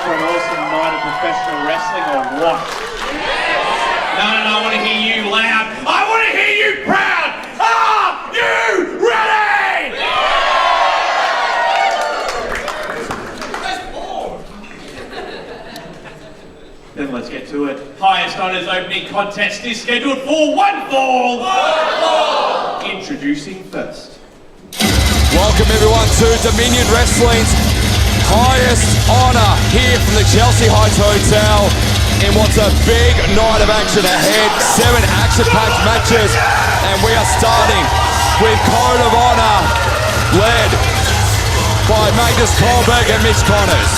for an awesome night of professional wrestling or what? No, I want to hear you loud. I want to hear you proud. Are you ready? Then let's get to it. Highest Honours opening contest is scheduled for one fall. Introducing first. Welcome everyone to Dominion Wrestling's highest honour here from the Chelsea Heights Hotel in what's a big night of action ahead. 7 action-packed matches, and we are starting with Code of Honour led by Magnus Kohlberg and Mitch Connors.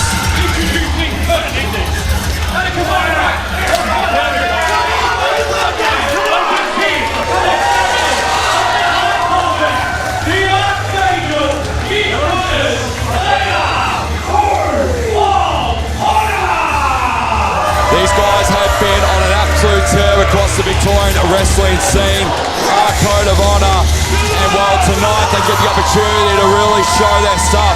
These guys have been on an absolute tear across the Victorian wrestling scene. Our Code of Honour, and well, tonight they get the opportunity to really show their stuff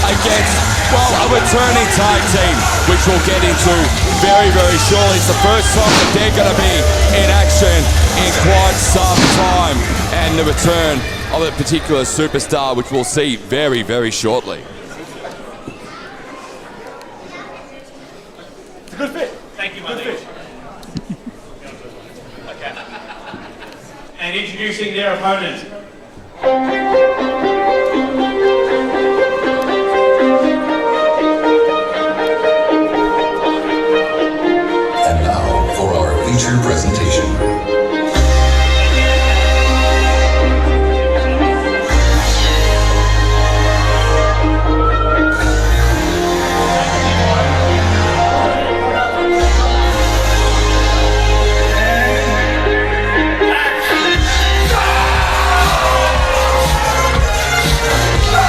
against, well, a returning tag team, which we'll get into very, very shortly. It's the first time that they're going to be in action in quite some time, and the return of a particular superstar, which we'll see very, very shortly. It's a good fit. Thank you, my liege. Okay. And introducing their opponent. And now for our featured presentation.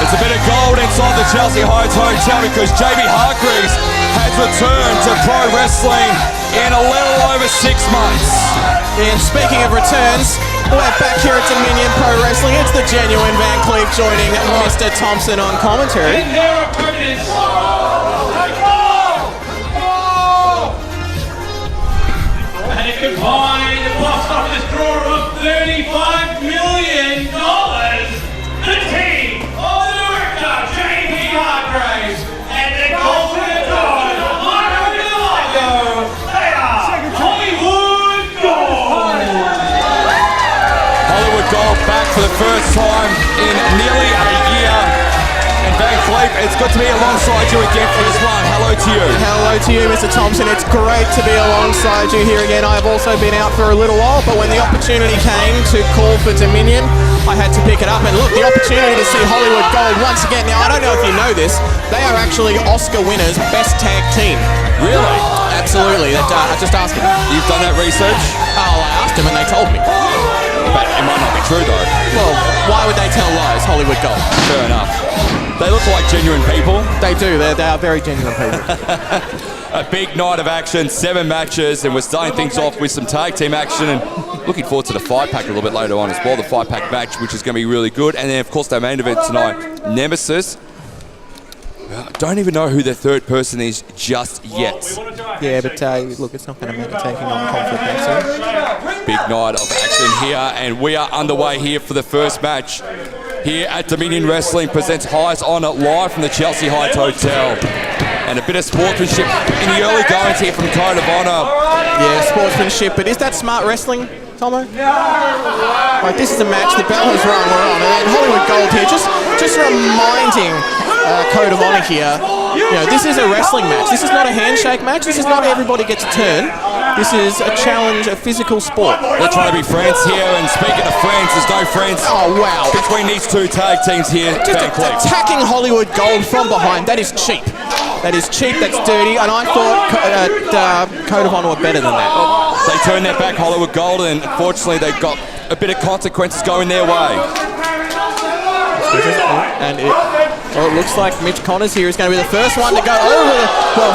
It's a bit of gold inside the Chelsea Heights Hotel because JB Hargreaves has returned to pro wrestling in a little over 6 months. And speaking of returns, we're back here at Dominion Pro Wrestling. It's the genuine Van Cleef joining Mr. Thompson on commentary. And their opponents. And a combined box office draw of $35 million. The team of the director, JB Hargreaves, and the Golden Dog, they are Hollywood Gold. Hollywood Gold back for the first time in nearly a year. And Van Cleef, it's good to be alongside you again for this one. Hello to you. Hello to you, Mr. Thompson. It's great to be alongside you here again. I've also been out for a little while, but when the opportunity came to call for Dominion, I had to pick it up. And look, the opportunity to see Hollywood Gold once again. Now, I don't know if you know this, they are actually Oscar winners, best tag team. Really? Absolutely. I just asked them. You've done that research? Oh, I asked them and they told me. But it might not be true though. Well, why would they tell lies, Hollywood Gold? Fair enough. They look like genuine people. They do. They are very genuine people. A big night of action, 7 matches, and we're starting things off with some tag team action, and looking forward to the 5-pack a little bit later on as well, the 5-pack match, which is going to be really good. And then, of course, their main event tonight, Nemesis. I don't even know who their third person is just yet. Yeah, but look, it's not going to matter taking on conflict next. Big night of action here, and we are underway here for the first match. Here at Dominion Wrestling presents Highest Honour live from the Chelsea Heights Hotel. And a bit of sportsmanship in the early goings here from Code of Honour. Yeah, sportsmanship, but is that smart wrestling, Tomo? Like, this is a match, the bell has rung, we're on, and then Hollywood Gold here, just reminding Code of Honour here, you know, this is a wrestling match. This is not a handshake match. This is not everybody gets a turn. This is a challenge, a physical sport. They're trying to be friends here, and speaking of friends, there's no friends between these 2 tag teams here. Just attacking Hollywood Gold from behind, that is cheap. That is cheap, that's dirty, and I thought Code of Honour were better than that. They turned their back, Hollywood Gold, and unfortunately they got a bit of consequences going their way. And it looks like Mitch Connors here is going to be the first one to go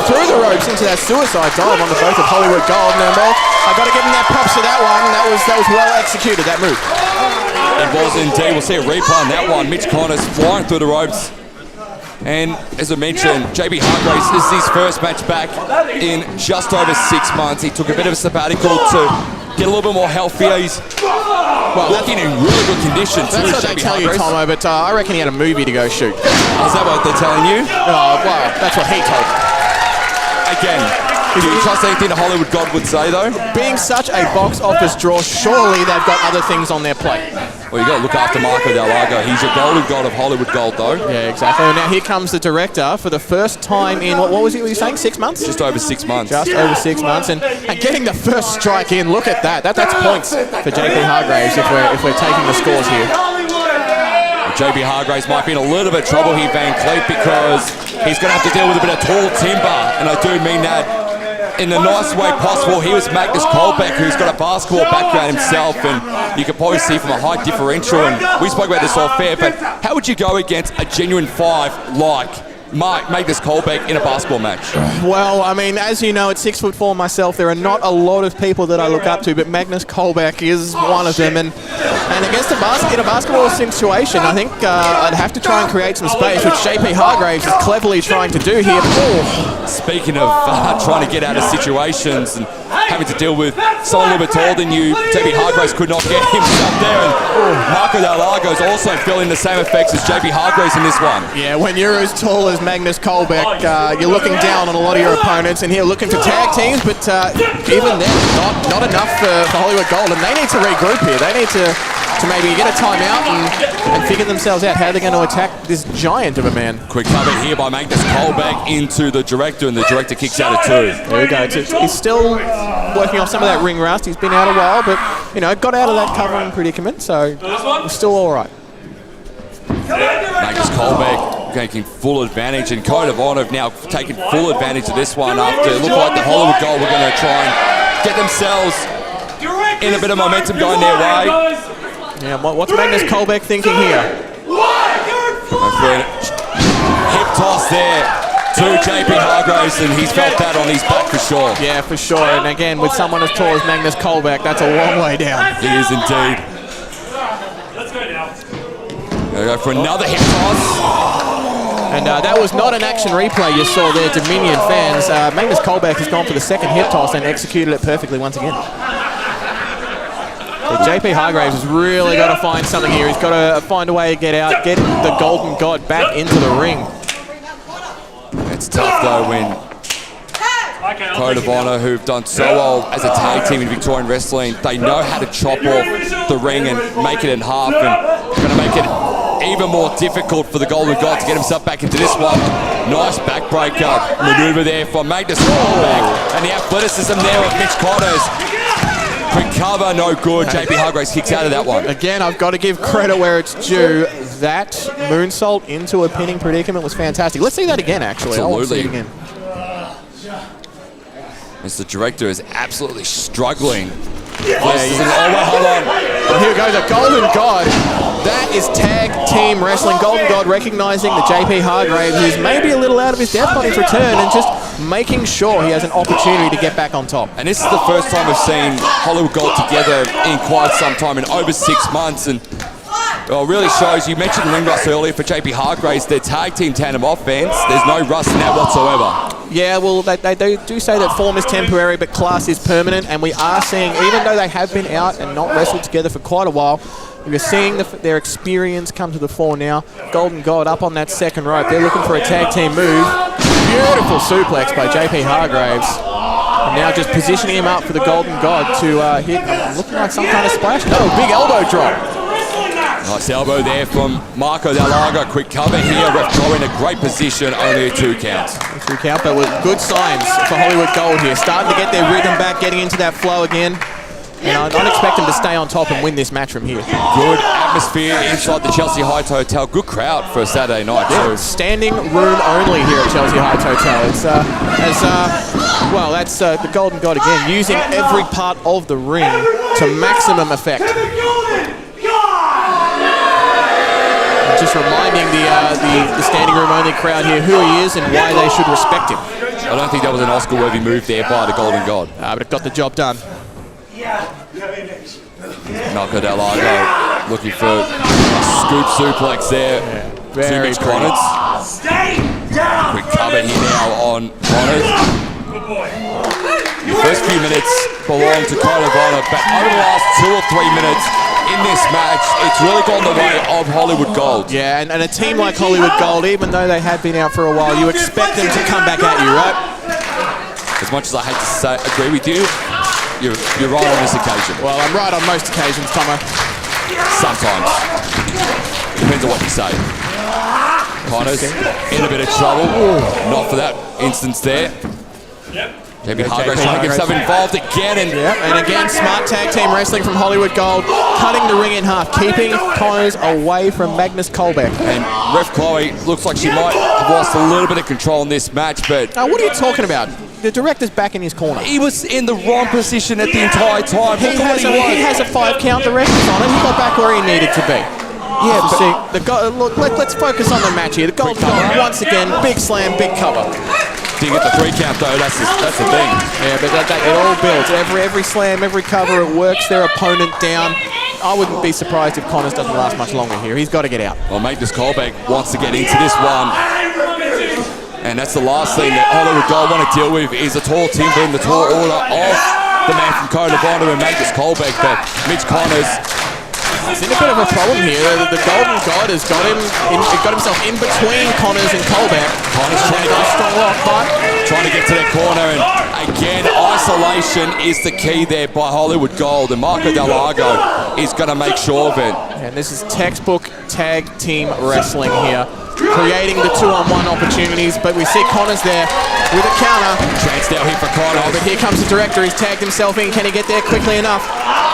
through the ropes into that suicide dive on the both of Hollywood Gold. And I've got to give him that props for that one. That was well executed, that move. It was indeed. We'll see a replay on that one. Mitch Connors flying through the ropes. And as I mentioned, JB Hargraves, this is his first match back in just over 6 months. He took a bit of a sabbatical to get a little bit more healthier. He's looking in really good condition too. That's what they tell you, Tomo, but I reckon he had a movie to go shoot. Is that what they're telling you? Well, that's what he told me. Again, do you trust anything a Hollywood God would say, though? Being such a box office draw, surely they've got other things on their plate. Well, you got to look after Marco Del Lago. He's a golden god of Hollywood gold, though. Yeah, exactly. And now here comes the director for the first time in, what was he saying, 6 months? Just over 6 months. Just over 6 months. And getting the first strike in, look at that. That's points for JP Hargraves if we're taking the scores here. JB Hargraves might be in a little bit of trouble here, Van Cleef, because he's going to have to deal with a bit of tall timber. And I do mean that in the nicest way possible. He was Magnus Colbeck, who's got a basketball background himself, and you can probably see from a height differential, and we spoke about this off air, but how would you go against a genuine 5 like Magnus Colbeck in a basketball match? Well, I mean, as you know, at 6'4" myself, there are not a lot of people that I look up to, but Magnus Colbeck is one of them, and against in a basketball situation, I think I'd have to try and create some space, which JP Hargraves is cleverly trying to do here. Oh. Speaking of trying to get out of situations and having to deal with someone a little bit taller than you, JP Hargraves could not get himself there, and Marco Del Lago is also feeling the same effects as JP Hargraves in this one. Yeah, when you're as tall as Magnus Colbeck, you're looking down on a lot of your opponents, and here looking for tag teams, but even then, not enough for Hollywood Gold, and they need to regroup here. They need to maybe get a timeout and figure themselves out how they're going to attack this giant of a man. Quick cover here by Magnus Colbeck into the director, and the director kicks out at 2. There we go. He's still working off some of that ring rust. He's been out a while, but got out of that covering predicament, so he's still all right. Magnus Colbeck taking full advantage, and Code of Honor have now taken full advantage of this one after it looked like the Hollywood Gold were going to try and get themselves in a bit of momentum going their way. Yeah, what's Magnus Colbeck thinking here? Hip toss there to JP Hargraves, and he's felt that on his back for sure. Yeah, for sure. And again, with someone as tall as Magnus Colbeck, that's a long way down. He is indeed. Let's go now. Gonna go for another hip toss. And that was not an action replay you saw there, Dominion fans. Magnus Colbeck has gone for the second hip toss and executed it perfectly once again. But JP Hargraves has really got to find something here. He's got to find a way to get out, get the Golden God back into the ring. It's tough though when Code of Honor, who've done so well as a tag team in Victorian wrestling, they know how to chop off the ring and make it in half, and going to make it even more difficult for the Golden God to get himself back into this one. Nice backbreaker maneuver there from Magnus Colbeck, and the athleticism there of Mitch Connors. Quick cover, no good. JP Hargraves kicks out of that one. Again, I've got to give credit where it's due. That moonsault into a pinning predicament was fantastic. Let's see that again, actually. Absolutely. I want to see it again. As the director is absolutely struggling. Yeah, hold on. And here goes a Golden God. That is tag team wrestling. Golden God recognizing that JP Hargraves is maybe a little out of his depth on his return and just making sure he has an opportunity to get back on top. And this is the first time we've seen Hollywood Gold together in quite some time, in over 6 months. And well, it really shows. You mentioned ring rust earlier for JP Hargraves. Their tag team tandem offense, there's no rust in that whatsoever. Yeah, well, they do say that form is temporary, but class is permanent. And we are seeing, even though they have been out and not wrestled together for quite a while, we're seeing their experience come to the fore now. Golden God up on that second rope. They're looking for a tag team move. Beautiful suplex by JP Hargraves. And now just positioning him up for the Golden God to hit, looking like some kind of splash. No, big elbow drop. Nice elbow there from Marco Del Lago. Quick cover here. Ref Joe in a great position. Only a 2 count. 2 count, but with good signs for Hollywood Gold here. Starting to get their rhythm back, getting into that flow again. And I'd expect them to stay on top and win this match from here. Good atmosphere inside the Chelsea Heights Hotel. Good crowd for a Saturday night too. Standing room only here at Chelsea Heights Hotel. It's that's the Golden God again, using every part of the ring to maximum effect. Just reminding the standing room only crowd here who he is and why they should respect him. I don't think that was an Oscar-worthy move there by the Golden God. But it got the job done. Marco Del Lago looking for a scoop suplex there. Very Mitch Connors. Quick cover here now on Connors. The first few minutes belong to Code of Honor, but over the last 2 or 3 minutes in this match, it's really gone the way of Hollywood Gold. Yeah, and a team like Hollywood Gold, even though they have been out for a while, you expect them to come back at you, right? As much as I hate to say, agree with you, you're right on this occasion. Well, I'm right on most occasions, Tomo. Sometimes. Depends on what you say. Connors in a bit of trouble. Not for that instance there. JP Hargraves trying to get himself involved again. And again, smart tag team wrestling from Hollywood Gold, cutting the ring in half, keeping Connors away from Magnus Colbeck. And Ref Chloe looks like she might have lost a little bit of control in this match, but... What are you talking about? The director's back in his corner. He was in the wrong position at the entire time. He has a 5 count, the ref is on it. He got back where he needed to be. Yeah, but see, look, let's focus on the match here. The Gold Gold, once again, big slam, big cover. Didn't get the 3 count though, that's the thing. Yeah, but it all builds. Every slam, every cover, it works their opponent down. I wouldn't be surprised if Connors doesn't last much longer here. He's got to get out. Well, Magnus Colbeck wants to get into this one. And that's the last thing that Hollywood Gold want to deal with is the tall timber and the tall order of the man from Code of Honor and Magnus Colbeck. But Mitch Connors... He's in a bit of a problem here. The Golden God has got himself in between Connors and Colbeck. Connors trying to get a strong rock, but trying to get to that corner, and again, isolation is the key there by Hollywood Gold, and Marco Del Lago is going to make sure of it. And this is textbook tag team wrestling here, creating the 2-on-1 opportunities, but we see Connors there with a counter. Chance now here for Connors. But here comes the director. He's tagged himself in. Can he get there quickly enough?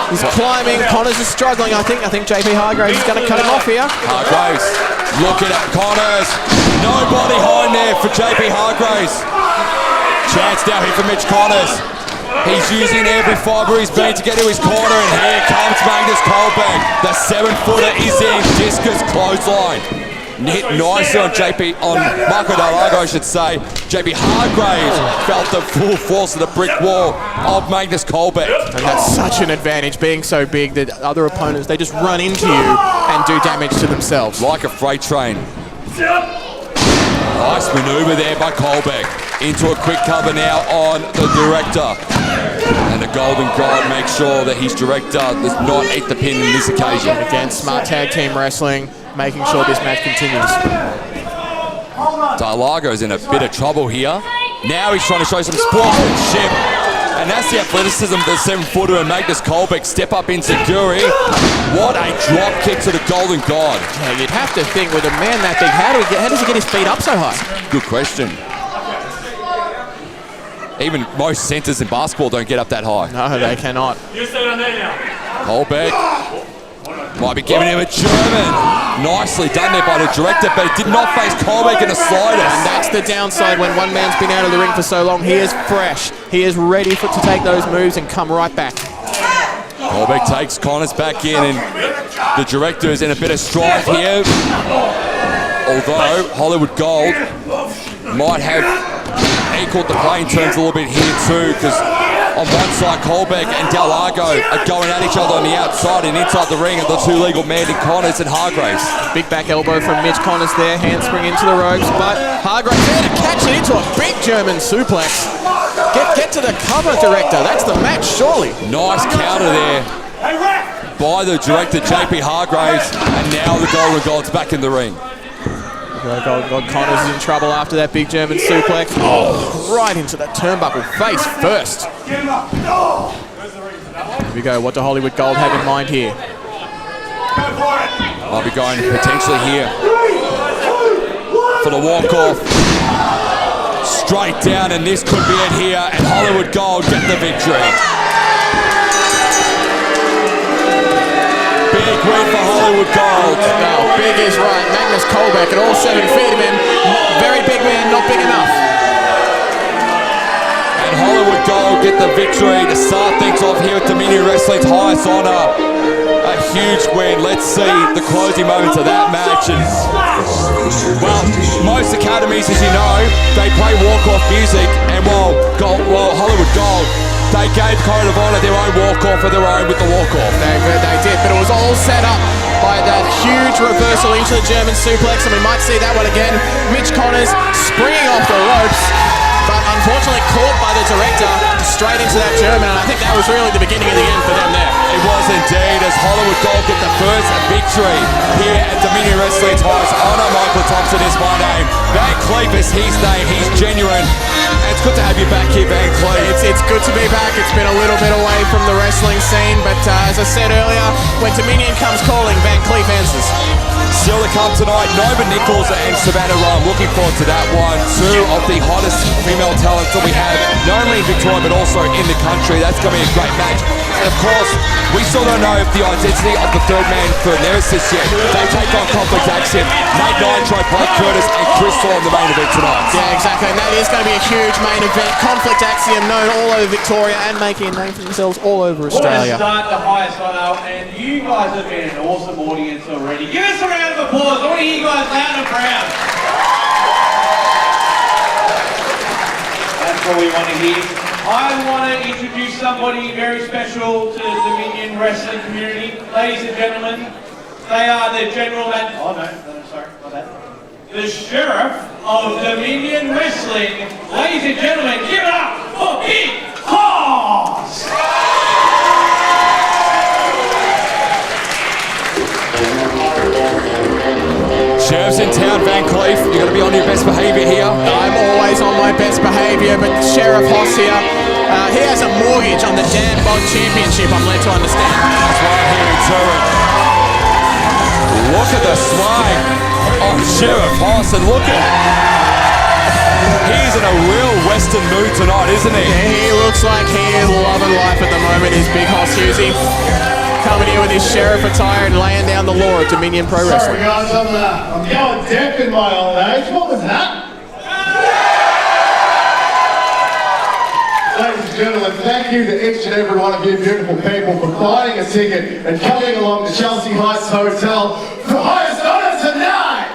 He's climbing. Connors is struggling. I think JP Hargraves is going to cut him off here. Hargraves looking at Connors. Nobody behind there for JP Hargraves. Chance now here for Mitch Connors. He's using every fibre he's been to get to his corner, and here comes Magnus Colbeck. The 7-footer is in. Discus clothesline. Hit nicely on Marco Del Lago, I should say. JP Hargraves felt the full force of the brick wall of Magnus Colbeck. And that's such an advantage, being so big that other opponents, they just run into you and do damage to themselves. Like a freight train. Nice maneuver there by Colbeck. Into a quick cover now on the director. And the Golden God makes sure that his director does not eat the pin in this occasion. Again, smart tag team wrestling, making sure this match continues. Del Lago's in a bit of trouble here. Now he's trying to show some sportsmanship. And that's the athleticism of the 7-footer, and Magnus Colbeck step up in Seguri. What a drop kick to the Golden God. Yeah, you'd have to think with a man that big, how does he get his feet up so high? Good question. Even most centers in basketball don't get up that high. No, they cannot. Colbeck might be giving him a German. Nicely done there by the director, but it did not face Colbeck in the slightest. And that's the downside when one man's been out of the ring for so long. He is fresh. He is ready to take those moves and come right back. Colbeck takes Connors back in, and the director is in a bit of strife here. Although Hollywood Gold might have equaled the play in terms a little bit here too, because on one side, Colbeck and Del Lago are going at each other on the outside, and inside the ring are the two legal men in Connors and Hargraves. Big back elbow from Mitch Connors there, handspring into the ropes, but Hargraves there to catch it into a big German suplex. Get to the cover, director. That's the match, surely. Nice counter there by the director, JP Hargraves, and now the Golden God's back in the ring. Connors is in trouble after that big German suplex. Oh, right into the turnbuckle, face first. Here we go. What do Hollywood Gold have in mind here? I'll be going potentially here for the walk-off. Straight down, and this could be it here, and Hollywood Gold get the victory. Big win for Hollywood Gold. No, big is right. Magnus Colbeck at all 7 feet of him. Very big man, not big enough. And Hollywood Gold get the victory to start things off here at Dominion Wrestling's highest honor. A huge win. Let's see the closing moments of that match. And, well, most academies, as you know, they play walk-off music, and while Hollywood Gold, they gave Code of Honor their own walk-off of their own with the walk-off. They did, but it was all set up hide that. Huge reversal into the German suplex, and we might see that one again. Mitch Connors springing off the ropes, but unfortunately caught by the director straight into that German, and I think that was really the beginning of the end for them there. It was indeed, as Hollywood Gold get the first victory here at Dominion Wrestling Ties. Honor Michael Thompson is my name. Van Cleef is his name. He's genuine. And it's good to have you back here, Van Cleef. It's good to be back. It's been a little bit away from the wrestling scene, but as I said earlier, when Dominion comes calling, Van Cleef answers. Still to come tonight, Nicholls and Savannah Rowe. Looking forward to that one. Two of the hottest female talents that we have, not only in Victoria but also in the country. That's going to be a great match. And of course, we still don't know the identity of the third man for Nemesis yet. They take on Conflict Axiom, Nate Nitro, Blake Curtis, and Crystal on the main event tonight. Yeah, exactly. And that is going to be a huge main event. Conflict Axiom known all over Victoria and making a name for themselves all over Australia. We'll start the highest honor, and you guys have been an awesome audience already. Give us a round of applause. I want to hear you guys loud and proud. That's what we want to hear. I want to introduce somebody very special to the Dominion wrestling community. Ladies and gentlemen, they are the general and... Oh no, sorry, my bad. The Sheriff of Dominion Wrestling. Ladies and gentlemen, give it up for Big Hoss! Sheriff's in town, Van Cleef. You're going to be on your best behaviour here. I'm always on my best behaviour, but Sheriff Hoss here, he has a mortgage on the Dan Bond Championship, I'm led to understand. That's why I'm hearing too. Look at the swing of Sheriff Hoss, and look at he's in a real Western mood tonight, isn't he? Yeah, he looks like he is loving life at the moment, is Big Hoss Husey. Coming here with his sheriff attire and laying down the law of Dominion Pro Wrestling. Sorry guys, I'm going deaf in my old age. What was that? Ladies and gentlemen, thank you to each and every one of you beautiful people for buying a ticket and coming along to Chelsea Heights Hotel for highest honor tonight!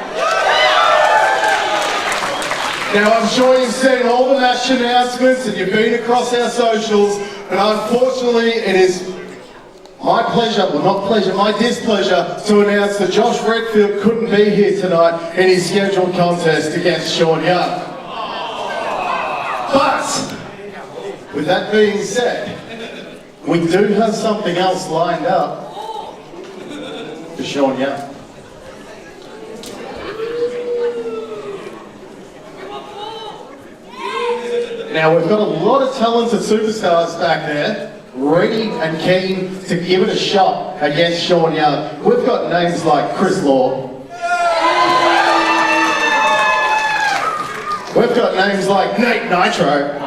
Now I'm sure you've seen all the match announcements and you've been across our socials, but unfortunately it is my pleasure, well not pleasure, my displeasure to announce that Josh Redfield couldn't be here tonight in his scheduled contest against Shaun Young. But, with that being said, we do have something else lined up for Shaun Young. Now we've got a lot of talented superstars back there, ready and keen to give it a shot against Shaun Young. We've got names like Chris Law. We've got names like Nate Nitro.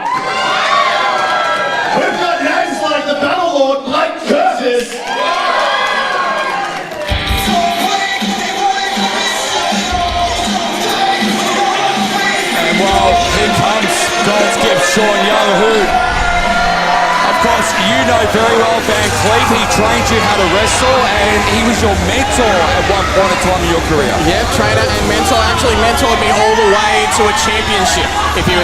We've got names like the Battle Lord, Blake Curtis. And well, here comes God's gift, Shaun Young, who of course, you know very well Van Cleef. He trained you how to wrestle, and he was your mentor at one point in time in your career. Yeah, trainer and mentor. Actually mentored me all the way to a championship, if you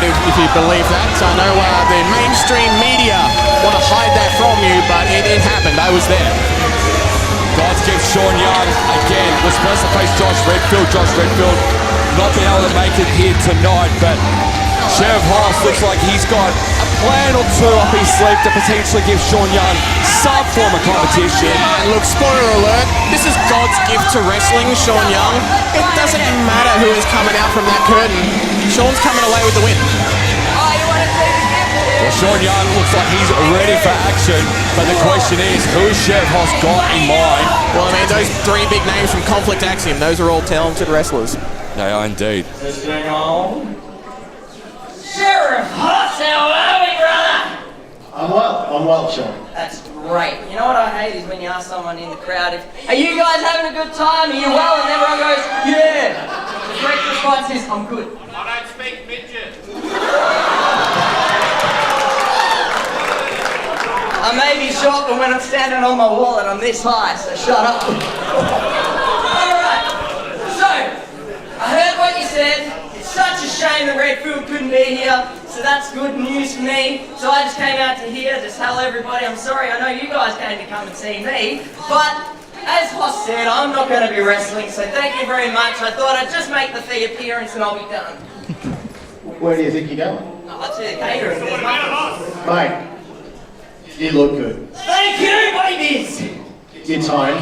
believe that. So I know the mainstream media want to hide that from you, but it happened. I was there. God's gift, Shaun Young, again, was supposed to face Josh Redfield. Josh Redfield not being able to make it here tonight, but Sheriff Hoss looks like he's got a plan or two up his sleeve to potentially give Shaun Young some form of competition. And look, spoiler alert, this is God's gift to wrestling, Shaun Young. It doesn't matter who is coming out from that curtain. Shaun's coming away with the win. Well, Shaun Young looks like he's ready for action, but the question is, who has Sheriff Hoss got in mind? Well, I mean, those three big names from Conflict Axiom, those are all talented wrestlers. They are indeed. Sheriff Hoss, how are we, brother? I'm well, Shaun. That's great. You know what I hate is when you ask someone in the crowd, are you guys having a good time? Are you well? And everyone goes, yeah. The correct response is, I'm good. I don't speak midget. I may be short, but when I'm standing on my wallet, I'm this high, so shut up. Alright, so, I heard what you said. It's such a shame that Redfield couldn't be here, so that's good news for me. So I just came out to here to tell everybody I'm sorry. I know you guys came to come and see me, but as Hoss said, I'm not going to be wrestling, so thank you very much. I thought I'd just make the fee appearance and I'll be done. Where do you think you're going? Oh, to the catering. There's muffins. Mate, you look good. Thank you, babies! You're tired.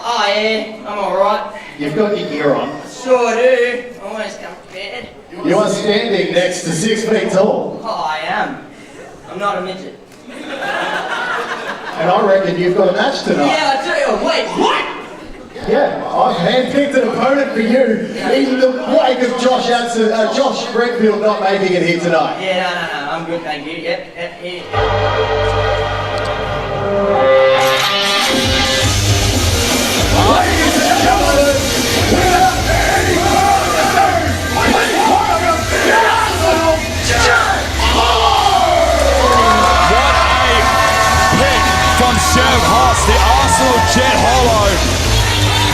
Oh, yeah, I'm alright. You've got your gear on. Sure do. Always come prepared. You are standing next to 6 feet tall. Oh, I am. I'm not a midget. And I reckon you've got a match tonight. Yeah, I do. Wait, what? Yeah, I've handpicked an opponent for you in the wake of Josh Redfield not making it here tonight. Yeah, no, I'm good, thank you. Yep, here. Ladies and gentlemen, without any further ado, please welcome the Arsenal Jet What a pick from Sheriff Haas. The Arsenal Jet Hollow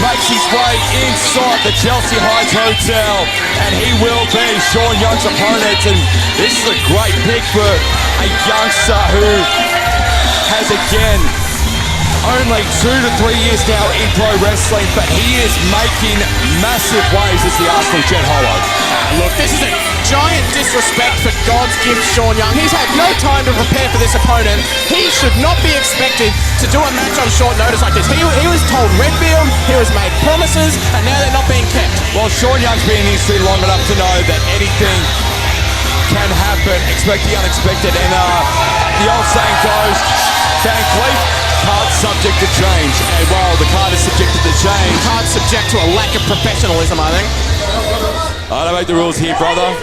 makes his way inside the Chelsea Heights Hotel, and he will be Shaun Young's opponent. And this is a great pick for a youngster who has again only 2 to 3 years now in pro wrestling, but he is making massive waves as the Arsenal Jet Hollow. Look, this is a giant disrespect for God's gift, Shaun Young. He's had no time to prepare for this opponent. He should not be expected to do a match on short notice like this. He was told Redfield, he was made promises, and now they're not being kept. Well, Shaun Young's been in history long enough to know that anything can happen. Expect the unexpected, and the old saying goes, Van Cleef, card's subject to change. And well, the card is subjected to change. Hard subject to a lack of professionalism, I think. I don't make the rules here, brother.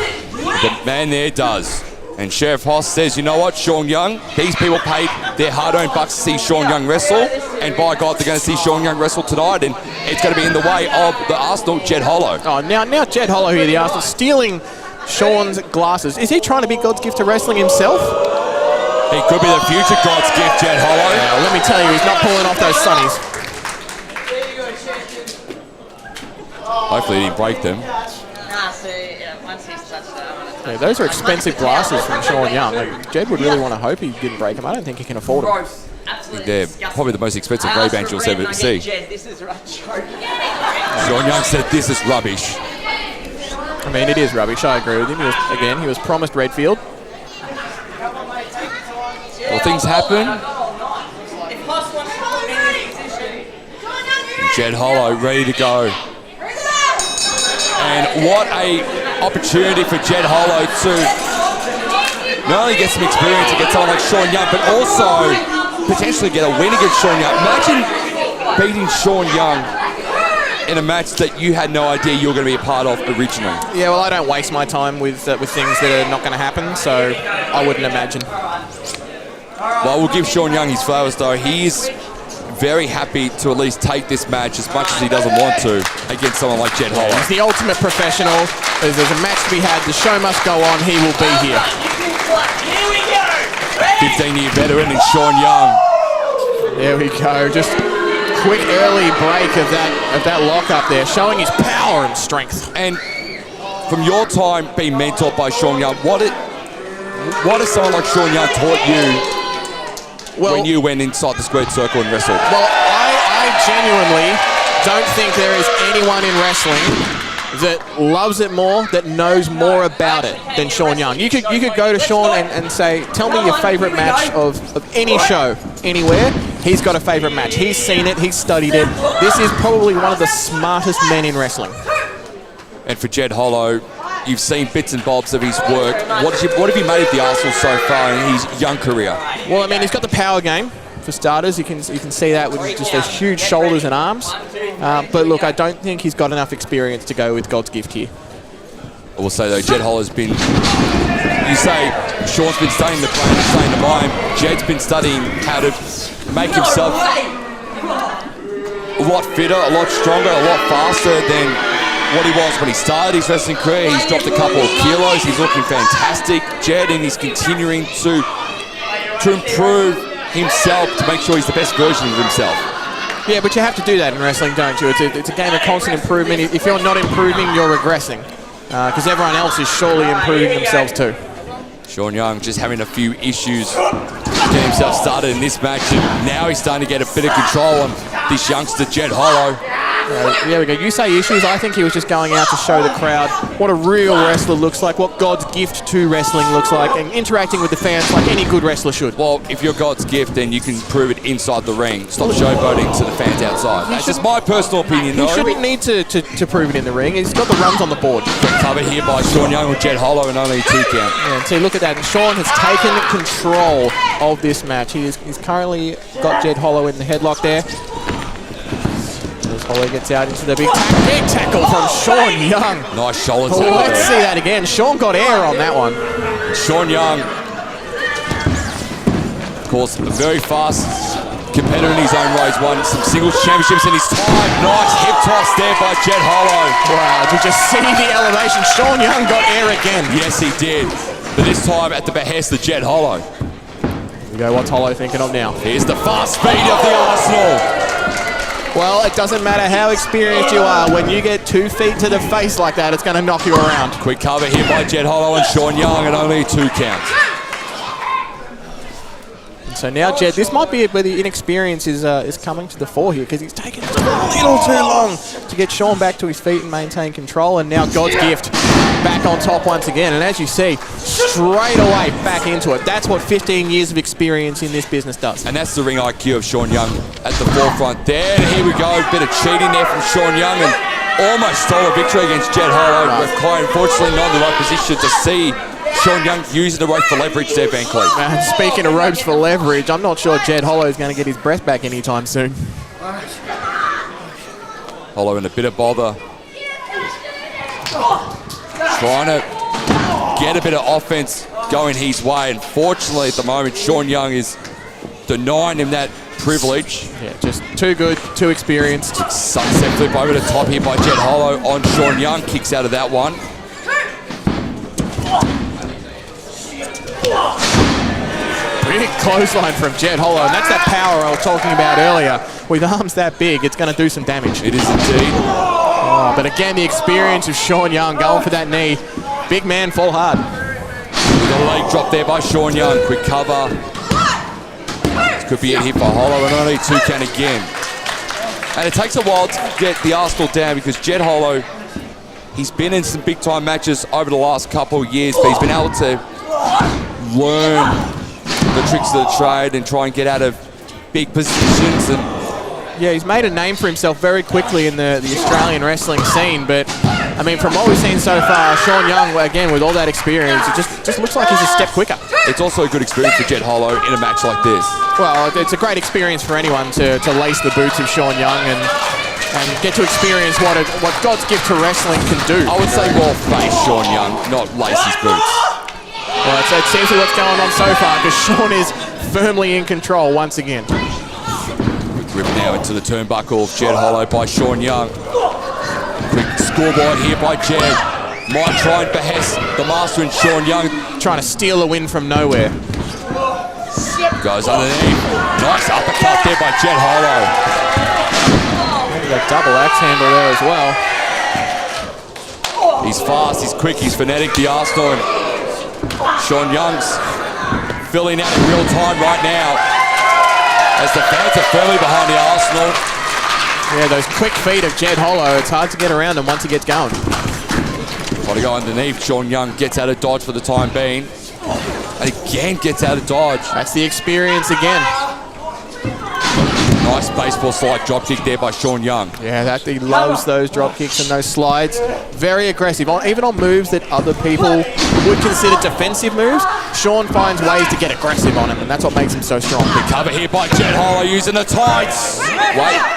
The man there does. And Sheriff Haas says, you know what, Shaun Young, these people paid their hard-earned bucks to see Shaun Young wrestle, and by God, they're going to see Shaun Young wrestle tonight, and it's going to be in the way of the Arsenal Jet Hollow. Oh, now Jet Hollow here, the Arsenal, stealing Shaun's glasses. Is he trying to be God's gift to wrestling himself? He could be the future God's gift, Jet Hollow. Yeah, let me tell you, he's not pulling off those sunnies. Hopefully he didn't break them. Nah, see, once he's touched that, Yeah, those are expensive glasses from Shaun Young. Like, Jed would really want to hope he didn't break them. I don't think he can afford them. gross. Absolutely They're disgusting. probably the most expensive Ray-Bans you'll ever see. This is right, joke. Shaun Young said this is rubbish. I mean, it is rubbish. I agree with him. He was promised Redfield. Well, things happen. If Hoss wants to put me in this position, Jet Hollow ready to go. And what a opportunity for Jet Hollow to not only get some experience to get someone like Shaun Young, but also potentially get a win against Shaun Young. Imagine beating Shaun Young in a match that you had no idea you were going to be a part of originally. Yeah, well, I don't waste my time with things that are not going to happen, so I wouldn't imagine. Well, we'll give Shaun Young his flowers, though. He is very happy to at least take this match as much as he doesn't want to against someone like Jet Hollow. He's the ultimate professional. If there's a match to be had, the show must go on. He will be here. here we go. Ready? 15-year veteran in Shaun Young. There we go. Just quick early break of that lock up there, showing his power and strength. And from your time being mentored by Shaun Young, what has someone like Shaun Young taught you when you went inside the squared circle and wrestled? Well, I genuinely don't think there is anyone in wrestling that loves it more, that knows more about it than Shaun Young. You could go to Shaun and say, tell me your favourite match of any show, anywhere. He's got a favourite match. He's seen it. He's studied it. This is probably one of the smartest men in wrestling. And for Jet Hollow, you've seen bits and bobs of his work. What have you made of the Arsenal so far in his young career? Well, I mean, he's got the power game. For starters, you can see that with just those huge shoulders and arms. But look, I don't think he's got enough experience to go with God's gift here. I will say though, Jet Hollow's been. You say Shaun's been studying the brain, studying the mind. Jed's been studying how to make himself a lot fitter, a lot stronger, a lot faster than what he was when he started his wrestling career. He's dropped a couple of kilos. He's looking fantastic, Jed, and he's continuing to improve himself to make sure he's the best version of himself. Yeah, but you have to do that in wrestling, don't you? It's a game of constant improvement. If you're not improving, you're regressing. Because everyone else is surely improving themselves too. Shaun Young just having a few issues getting himself started in this match, and now he's starting to get a bit of control. And this youngster, Jed Hollow. There we go. You say issues. I think he was just going out to show the crowd what a real wrestler looks like, what God's gift to wrestling looks like, and interacting with the fans like any good wrestler should. Well, if you're God's gift, then you can prove it inside the ring. Stop showboating to the fans outside. That's just my personal opinion, though. He shouldn't need to prove it in the ring. He's got the runs on the board. Covered here by Shaun Young with Jed Hollow and only 2 count. Yeah, and see, look at that. And Shaun has taken control of this match. He's currently got Jed Hollow in the headlock there. As Hollow gets out into the big tackle from Shaun Young. Nice shoulder Oh, tackle let's there. see that again. Shaun got air on that one. Shaun Young, of course, a very fast competitor in his own right. He's won some singles championships in his time. Nice hip toss there by Jed Hollow. Wow, did you see the elevation? Shaun Young got air again. Yes, he did. But this time at the behest of Jed Hollow. Here we go, what's Hollow thinking of now? Here's the fast speed of the Arsenal. Well, it doesn't matter how experienced you are. When you get 2 feet to the face like that, it's going to knock you around. Quick cover here by Jed Hollow and Shaun Young at only 2 counts. And so now, Jed, this might be where the inexperience is coming to the fore here, because he's taken just a little too long to get Shaun back to his feet and maintain control. And now God's gift back on top once again. And as you see, straight away back into it. That's what 15 years of experience in this business does. And that's the ring IQ of Shaun Young at the forefront there. And here we go, a bit of cheating there from Shaun Young and almost stole a victory against Jed Hollow. With Kai unfortunately not in the right position to see Shaun Young using the rope for leverage there, Van Cleef. Man, speaking of ropes for leverage, I'm not sure Jed Hollow is going to get his breath back anytime soon. Hollow in a bit of bother. Trying to get a bit of offense going his way. Unfortunately, at the moment, Shaun Young is denying him that privilege. Yeah, just too good, too experienced. Sunset flip over the top here by Jed Hollow on Shaun Young. Kicks out of that one. Big clothesline from Jed Hollow, and that's that power I was talking about earlier. With arms that big, it's going to do some damage. It is indeed. Oh, but again, the experience of Shaun Young going for that knee. Big man fall hard. With a leg drop there by Shaun Young. Quick cover. This could be a hit for Hollow and only 2 count again. And it takes a while to get the Arsenal down because Jed Hollow, he's been in some big time matches over the last couple of years, but he's been able to learn the tricks of the trade and try and get out of big positions. And yeah, he's made a name for himself very quickly in the Australian wrestling scene, but I mean, from what we've seen so far, Shaun Young, again, with all that experience, it just looks like he's a step quicker. It's also a good experience for Jed Hollow in a match like this. Well, it's a great experience for anyone to lace the boots of Shaun Young and get to experience what God's gift to wrestling can do. I would say more face Shaun Young, not Lacy's boots. Well, it seems to be what's going on so far, because Shaun is firmly in control once again. Rip now into the turnbuckle of Jed Hollow by Shaun Young. Quick scoreboard here by Jed. Might try and behest the master in Shaun Young. Trying to steal a win from nowhere. Goes underneath. Nice uppercut there by Jed Hollow. A double axe handle there as well. He's fast, he's quick, he's frenetic, the Arsenal. And Shaun Young's filling out in real time right now as the fans are firmly behind the Arsenal. Yeah, those quick feet of Jed Hollow, it's hard to get around them once he gets going. Try to go underneath. Shaun Young gets out of dodge for the time being. And again gets out of dodge. That's the experience again. Nice baseball slide drop kick there by Shaun Young. Yeah, he loves those drop kicks and those slides. Very aggressive. Even on moves that other people would consider defensive moves, Shaun finds ways to get aggressive on him, and that's what makes him so strong. Good cover here by Jed Hollow using the tights. Wait.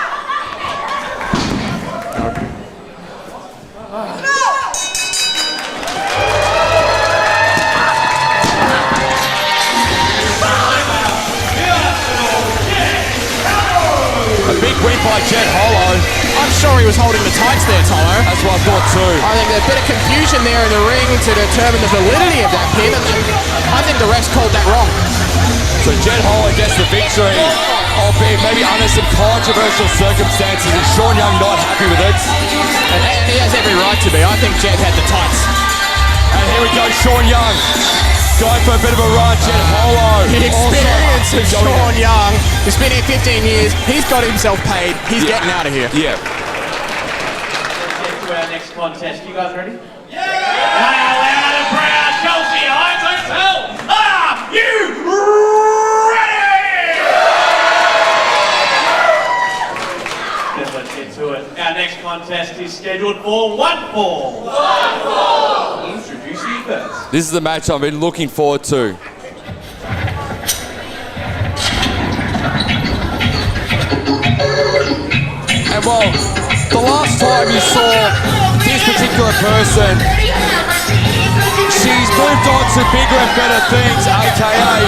Big win by Jed Hollow. I'm sure he was holding the tights there, Tomo. That's what I thought too. I think there's a bit of confusion there in the ring to determine the validity of that pin, and I think the refs called that wrong. So Jed Hollow gets the victory, albeit maybe under some controversial circumstances, and Shaun Young not happy with it. And he has every right to be. I think Jed had the tights. And here we go, Shaun Young going for a bit of a run. Jed Hollow. The experience of Shaun Young He's been here 15 years. He's got himself paid. He's getting out of here. Yeah. Let's get to our next contest. You guys ready? Yeah! Loud and proud, Chelsea Heights Hotel. Are you ready? Let's get to it. Our next contest is scheduled for one fall. Introduce you first. This is the match I've been looking forward to. And well, the last time you saw this particular person, she's moved on to bigger and better things, aka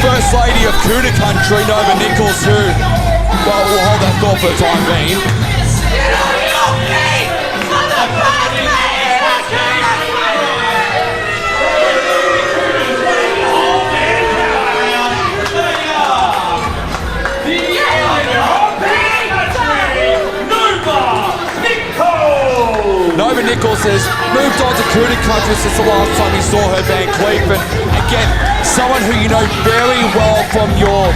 First Lady of Cooter Country, Nova Nicholls, who, well, we'll hold that thought for the time being. Nova Nicholls has moved on to Cooter Country since the last time you saw her, Van Cleef. And again, someone who you know very well from your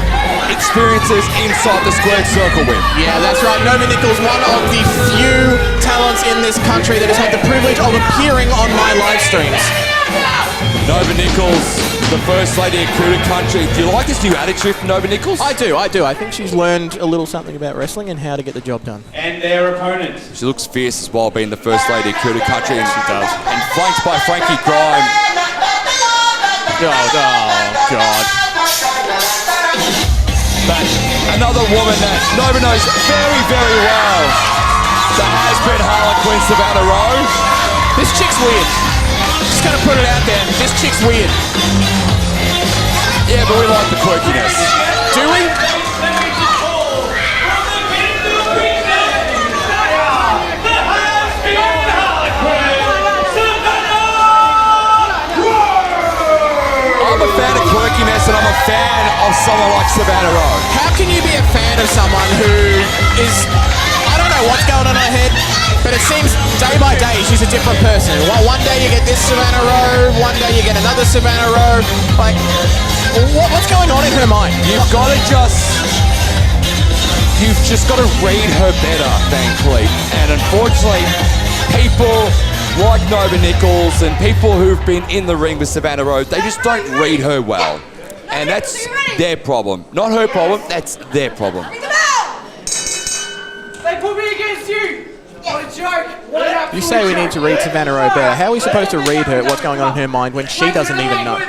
experiences inside the squared circle with. Yeah, that's right. Nova Nicholls, one of the few talents in this country that has had the privilege of appearing on my live streams. Nova Nicholls, the First Lady of Cooter Country. Do you like this new attitude from Nova Nicholls? I do. I think she's learned a little something about wrestling and how to get the job done. And their opponents. She looks fierce as well, being the First Lady of Cooter Country, and she does. And flanked by Frankie Grime. Oh, God. But another woman that Nova knows very, very well. The has-been Harlequin, Savannah Rowe. This chick's weird. Just gonna put it out there. This chick's weird. Yeah, but we like the quirkiness. Do we? I'm a fan of quirkiness, and I'm a fan of someone like Savannah Rowe. How can you be a fan of someone who is... I don't know what's going on in her head, but it seems day by day she's a different person. One day you get this Savannah Rowe, one day you get another Savannah Rowe. Like, what's going on in her mind? You've just got to read her better, thankfully. And unfortunately, people like Nova Nicholls and people who've been in the ring with Savannah Rowe, they just don't read her well. And that's their problem. Not her problem, that's their problem. They put me against you! What a joke! What an You say we need to read Savannah Rowe better. How are we supposed to read her, what's going on in her mind, when she doesn't even know?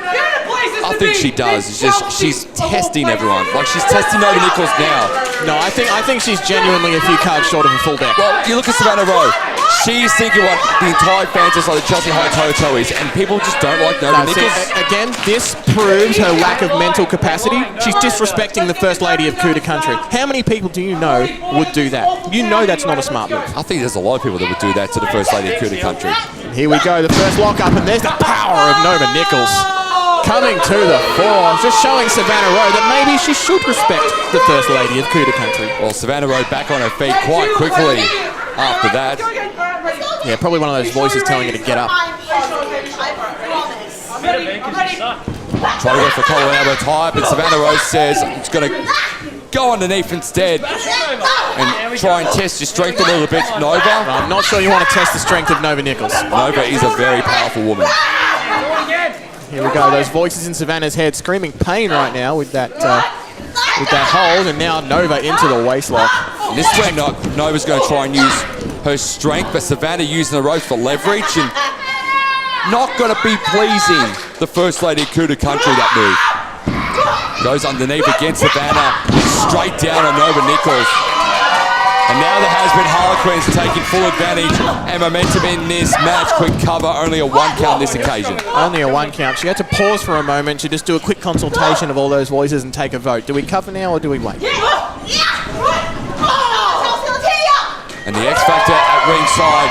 I think she does. It's just she's testing everyone. Like, she's testing Nova Nicholls now. No, I think she's genuinely a few cards short of a fullback. Well, you look at Savannah Rowe. She's thinking what the entire fans just like the Chelsea Heights Hotel is, and people just don't like Nova Nicholls. Again, this proves her lack of mental capacity. She's disrespecting the First Lady of Cooter Country. How many people do you know would do that? You know that's not a smart move. I think there's a lot of people that would do that to the First Lady of Cooter Country. And here we go, the first lock-up, and there's the power of Nova Nicholls. Coming to the fore, just showing Savannah Rowe that maybe she should respect the First Lady of Cooter Country. Well, Savannah Rowe back on her feet quite quickly after that. Yeah, probably one of those voices telling her to get up. Trying to go for a collar and elbow tie, but Savannah Rowe says it's going to go underneath instead and try and test your strength a little bit, Nova. I'm not sure you want to test the strength of Nova Nicholls. Nova is a very powerful woman. Here we go, those voices in Savannah's head screaming pain right now with that hold, and now Nova into the waistlock. And this is where Nova's going to try and use her strength, but Savannah using the ropes for leverage and not going to be pleasing the First Lady of Cooter Country, that move. Goes underneath against Savannah, straight down on Nova Nicholls. And now there has been Harlequins taking full advantage and momentum in this match. Quick cover, only a 1 count this occasion. Only a 1 count. She had to pause for a moment to just do a quick consultation of all those voices and take a vote. Do we cover now or do we wait? And the X Factor at ringside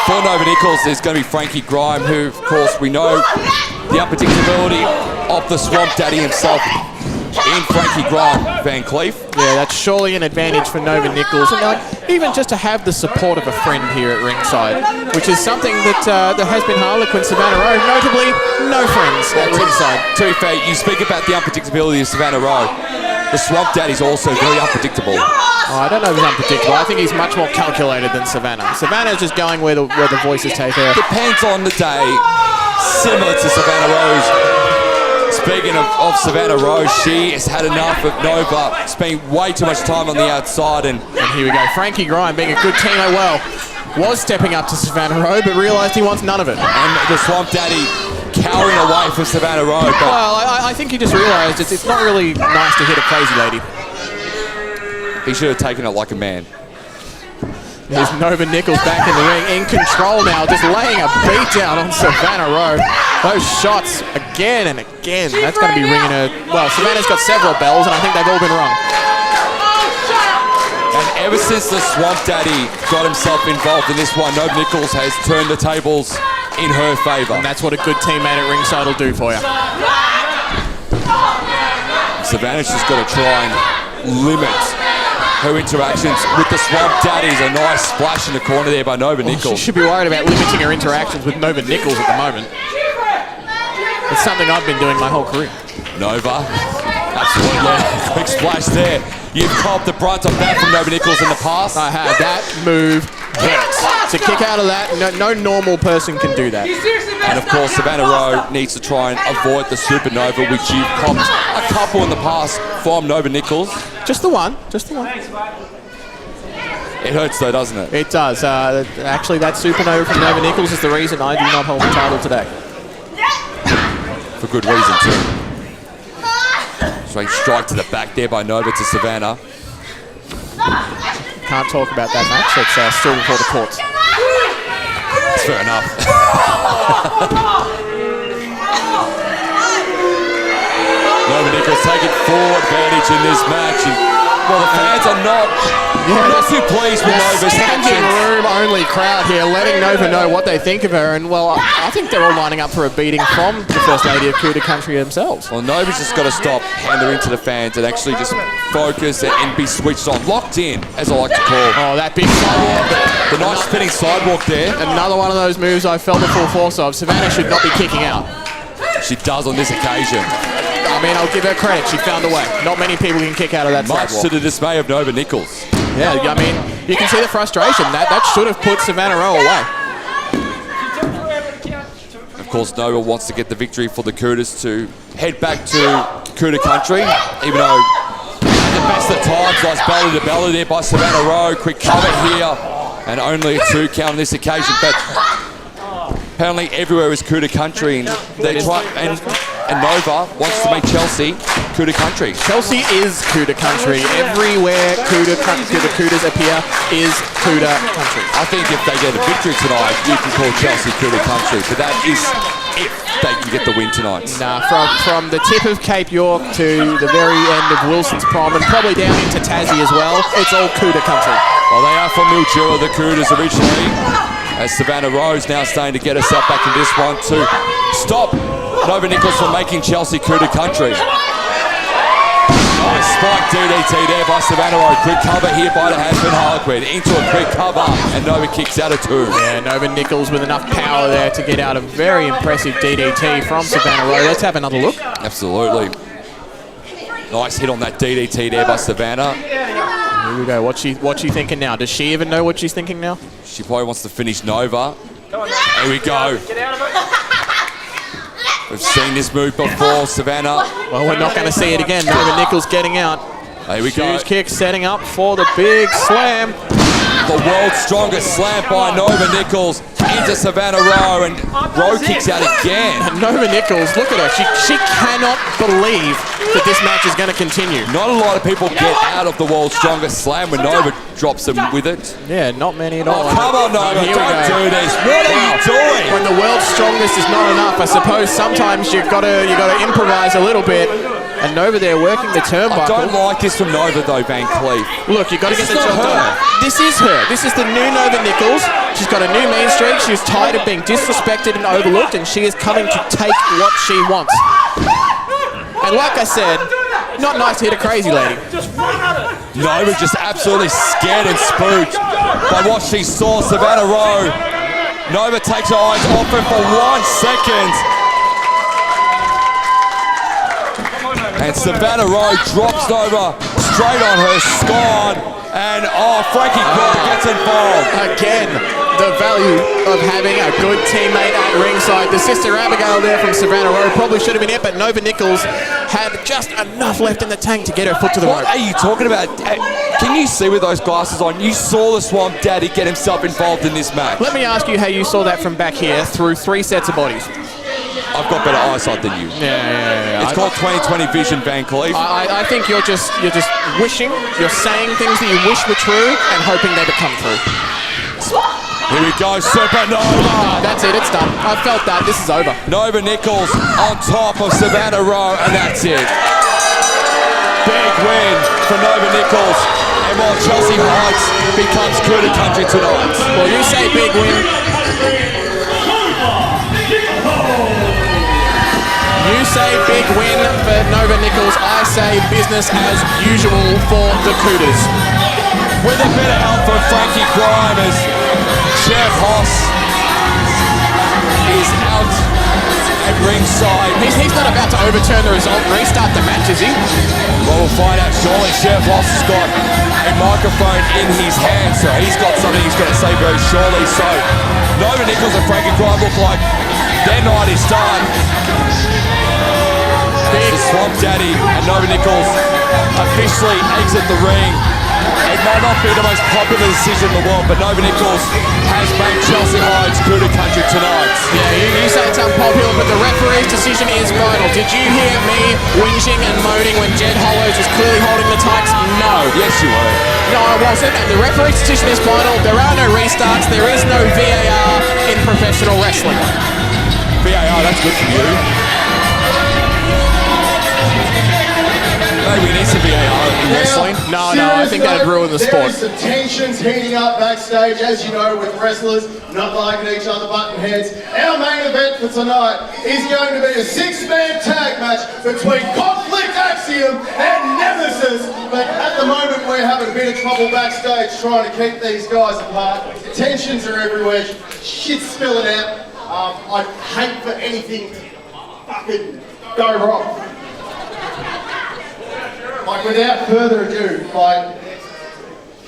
for Nova Nicholls is going to be Frankie Grime, who, of course, we know the unpredictability of the Swamp Daddy himself in Frankie Grime, Van Cleef. Yeah, that's surely an advantage for Nova Nicholls. And like, even just to have the support of a friend here at ringside, which is something that there has been Harlequin Savannah Rowe, notably no friends at ringside. To be fair, you speak about the unpredictability of Savannah Rowe. The Swamp Daddy's also very unpredictable. Oh, I don't know if he's unpredictable. I think he's much more calculated than Savannah. Savannah's just going where the voices take her. Depends on the day. Similar to Savannah Rose. Speaking of Savannah Rose, she has had enough of Nova, spending way too much time on the outside. And here we go. Frankie Grime being a good teammate, well, was stepping up to Savannah Rowe, but realised he wants none of it. And the Swamp Daddy cowering away from Savannah Rowe. Well, I think he just realised it's not really nice to hit a crazy lady. He should have taken it like a man. Here's Nova Nicholls back in the ring, in control now, just laying a beat down on Savannah Rowe. Those shots again and again. That's going to be ringing her. Well, Savannah's got several bells, and I think they've all been rung. And ever since the Swamp Daddy got himself involved in this one, Nova Nicholls has turned the tables in her favour. And that's what a good teammate at ringside will do for you. Savannah's just got to try and limit her interactions with the Swamp Daddies. A nice splash in the corner there by Nova Nicholls. She should be worried about limiting her interactions with Nova Nicholls at the moment. It's something I've been doing my whole career. Nova, absolutely. Quick splash there. You've copped the brunt of that from Nova Nicholls in the past. I have. That move hurts. To kick out of that, no normal person can do that. And of course, Savannah Rowe needs to try and avoid the Supernova, which you've copped a couple in the past from Nova Nicholls. Just the one. Just the one. It hurts though, doesn't it? It does. Actually, that Supernova from Nova Nicholls is the reason I do not hold the title today. For good reason too. Straight strike to the back there by Nova to Savannah. Can't talk about that match. It's still before the courts. That's fair enough. Nova Nicholls taking full advantage in this match. And, well, the fans are not too pleased with Nova's standing actions. room only crowd here, letting Nova know what they think of her. And, well, I think they're all lining up for a beating from the First Lady of Kuda Country themselves. Well, Nova's just got to stop pandering to the fans and actually just focus and be switched on. Locked in, as I like to call. Oh, that big sidewalk. The nice spinning sidewalk there. Another one of those moves I felt the full force of. Savannah should not be kicking out. She does on this occasion. I mean, I'll give her credit. She found a way. Not many people can kick out of that Much sidewalk. to the dismay of Nova Nicholls. Yeah, I mean, you can see the frustration. That should have put Savannah Rowe away. Of course, Nova wants to get the victory for the Kudas to head back to Kuda Country, even though at the best of times, nice belly to belly there by Savannah Rowe. Quick cover here, and only a 2 count on this occasion. But apparently, everywhere is Kuda Country, and they try and Nova wants to make Chelsea Kuda Country. Chelsea is Kuda Country. Everywhere the Kudas appear is Kuda Country. I think if they get a victory tonight, you can call Chelsea Kuda Country, but that is if they can get the win tonight. Nah, from the tip of Cape York to the very end of Wilson's Prom and probably down into Tassie as well, it's all Kuda Country. Well, they are from Mildura, the Kudas originally, as Savannah Rowe's now starting to get herself back in this one to stop Nova Nicholls from making Chelsea Kuda Country. Nice spike DDT there by Savannah Rowe. Quick cover here by the Hasman Harlequin. Into a quick cover, and Nova kicks out of 2. Yeah, Nova Nicholls with enough power there to get out a very impressive DDT from Savannah Rowe. Let's have another look. Absolutely. Nice hit on that DDT there by Savannah. Here we go. What's she thinking now? Does she even know what she's thinking now? She probably wants to finish Nova. Here we go. We've seen this move before, Savannah. Well, we're not going to see it again. Nova Nicholls getting out. Here we go. Huge kick setting up for the big slam. The world's strongest slam by Nova Nicholls into Savannah Rowe, and Rowe kicks out again. And Nova Nicholls, look at her. She cannot believe that this match is going to continue. Not a lot of people get out of the world's strongest slam when Nova drops them with it. Yeah, not many at all. Oh, come on, Nova, don't do this. What are you doing? When the world's strongest is not enough, I suppose sometimes you got to improvise a little bit. And Nova there working the turnbuckle. I don't like this from Nova though, Van Cleef. Look, you got to get the job done. This is her. This is the new Nova Nicholls. She's got a new mean streak. She's tired of being disrespected and overlooked, and she is coming to take what she wants. And like I said, not nice to hit a crazy lady. Nova just absolutely scared and spooked by what she saw. Savannah Rowe. Nova takes her eyes off her for 1 second. And Savannah Rowe drops Nova straight on her scone. And Frankie Clark gets involved. Again, the value of having a good teammate at ringside. The sister Abigail there from Savannah Rowe probably should have been it, but Nova Nicholls had just enough left in the tank to get her foot to the rope. What are you talking about? Can you see with those glasses on? You saw the Swamp Daddy get himself involved in this match. Let me ask you how you saw that from back here through 3 sets of bodies. I've got better eyesight than you. Yeah. It's called 20/20 vision, Van Cleef. I think you're just wishing, you're saying things that you wish were true and hoping they become true. Here we go, Supernova. That's it, it's done. I felt that, this is over. Nova Nicholls on top of Savannah Rowe, and that's it. Big win for Nova Nicholls. And while Chelsea Heights becomes coup de country tonight. Well, you say big win. You say big win for Nova Nicholls. I say business as usual for the Cooters. With a bit of help from Frankie Grime as Chef Hoss is out at ringside. He's not about to overturn the result and restart the match, is he? Well, we'll find out shortly. Chef Hoss has got a microphone in his hand, so he's got something he's going to say very shortly. So Nova Nicholls and Frankie Grime look like their night is done. The Swamp Daddy and Nova Nicholls officially exit the ring. It might not be the most popular decision in the world, but Nova Nicholls has made Chelsea Heights coup de country tonight. Yeah, you say it's unpopular, but the referee's decision is final. Did you hear me whinging and moaning when Jed Hollows was clearly holding the tights? No. Yes, you were. No, I wasn't, and the referee's decision is final. There are no restarts. There is no VAR in professional wrestling. VAR, that's good for you. Maybe we need some VAR in wrestling. No, I think that'd ruin the sport. There is some tensions heating up backstage, as you know, with wrestlers not liking each other, button heads. Our main event for tonight is going to be a 6-man tag match between Conflict Axiom and Nemesis. But at the moment, we're having a bit of trouble backstage trying to keep these guys apart. Tensions are everywhere. Shit's spilling out. I'd hate for anything to fucking go wrong. Like, without further ado, like,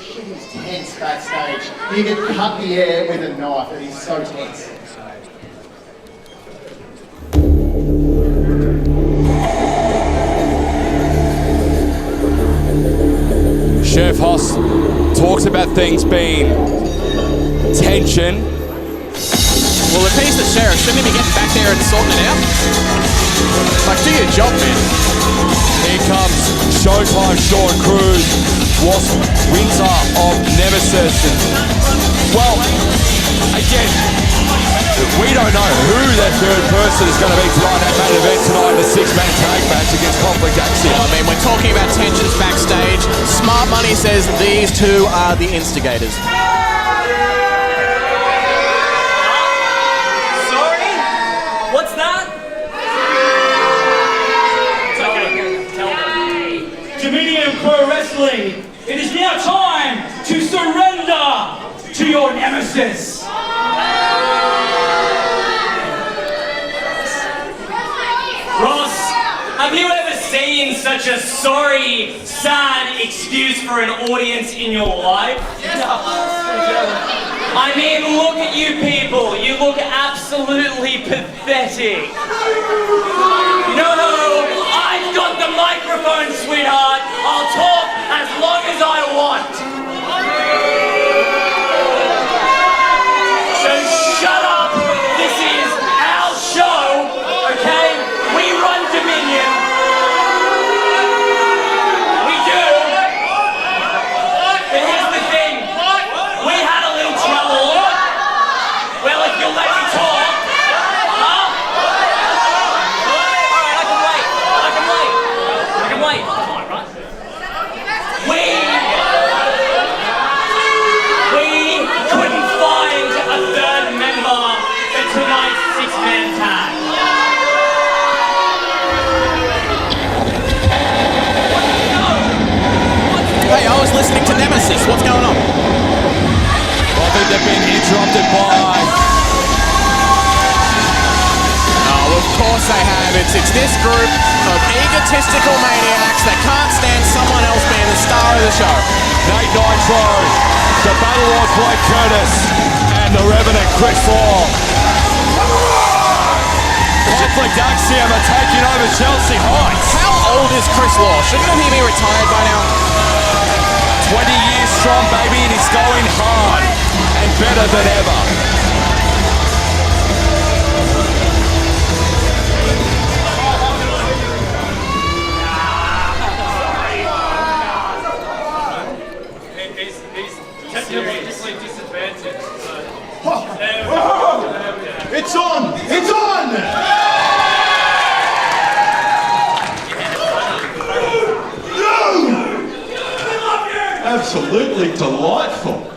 shit is tense backstage. You can cut the air with a knife, it is so tense. Chef Hoss talks about things being tension. Well, if he's the sheriff, shouldn't he be getting back there and sorting it out? Like, do your job, man. Here comes Showtime Shaun Cruz, winner of Nemesis. And, well, again, we don't know who that third person is going to be tonight at main event tonight in a 6-man tag match against Conflict Axiom. I mean, we're talking about tensions backstage. Smart Money says these two are the instigators. Sorry? What's that? Dominion Pro Wrestling, it is now time to surrender to your nemesis. Ross, have you ever seen such a sorry, sad excuse for an audience in your life? I mean, look at you people. You look absolutely pathetic. No, I've got the microphone, sweetheart. I'll talk as long as I want. So shut up. This is our show, okay? We run Dominion. We do. But here's the thing. We had a little trouble. Well, if you'll let me talk. We couldn't find a third member for tonight's 6-man tag. Hey, I was listening to Nemesis. What's going on? Well, I think they've been interrupted by... Oh, of course they have. It's this group of egotistical maniacs that can't stand someone else being the star of the show. Nate Nitro, the Battle Lord Blake Curtis, and the Revenant Chris Law. Conflict Axiom are taking over Chelsea Heights. How old is Chris Law? Shouldn't he be retired by now? 20 years strong, baby, and he's going hard and better than ever. It's on! It's on! Absolutely delightful.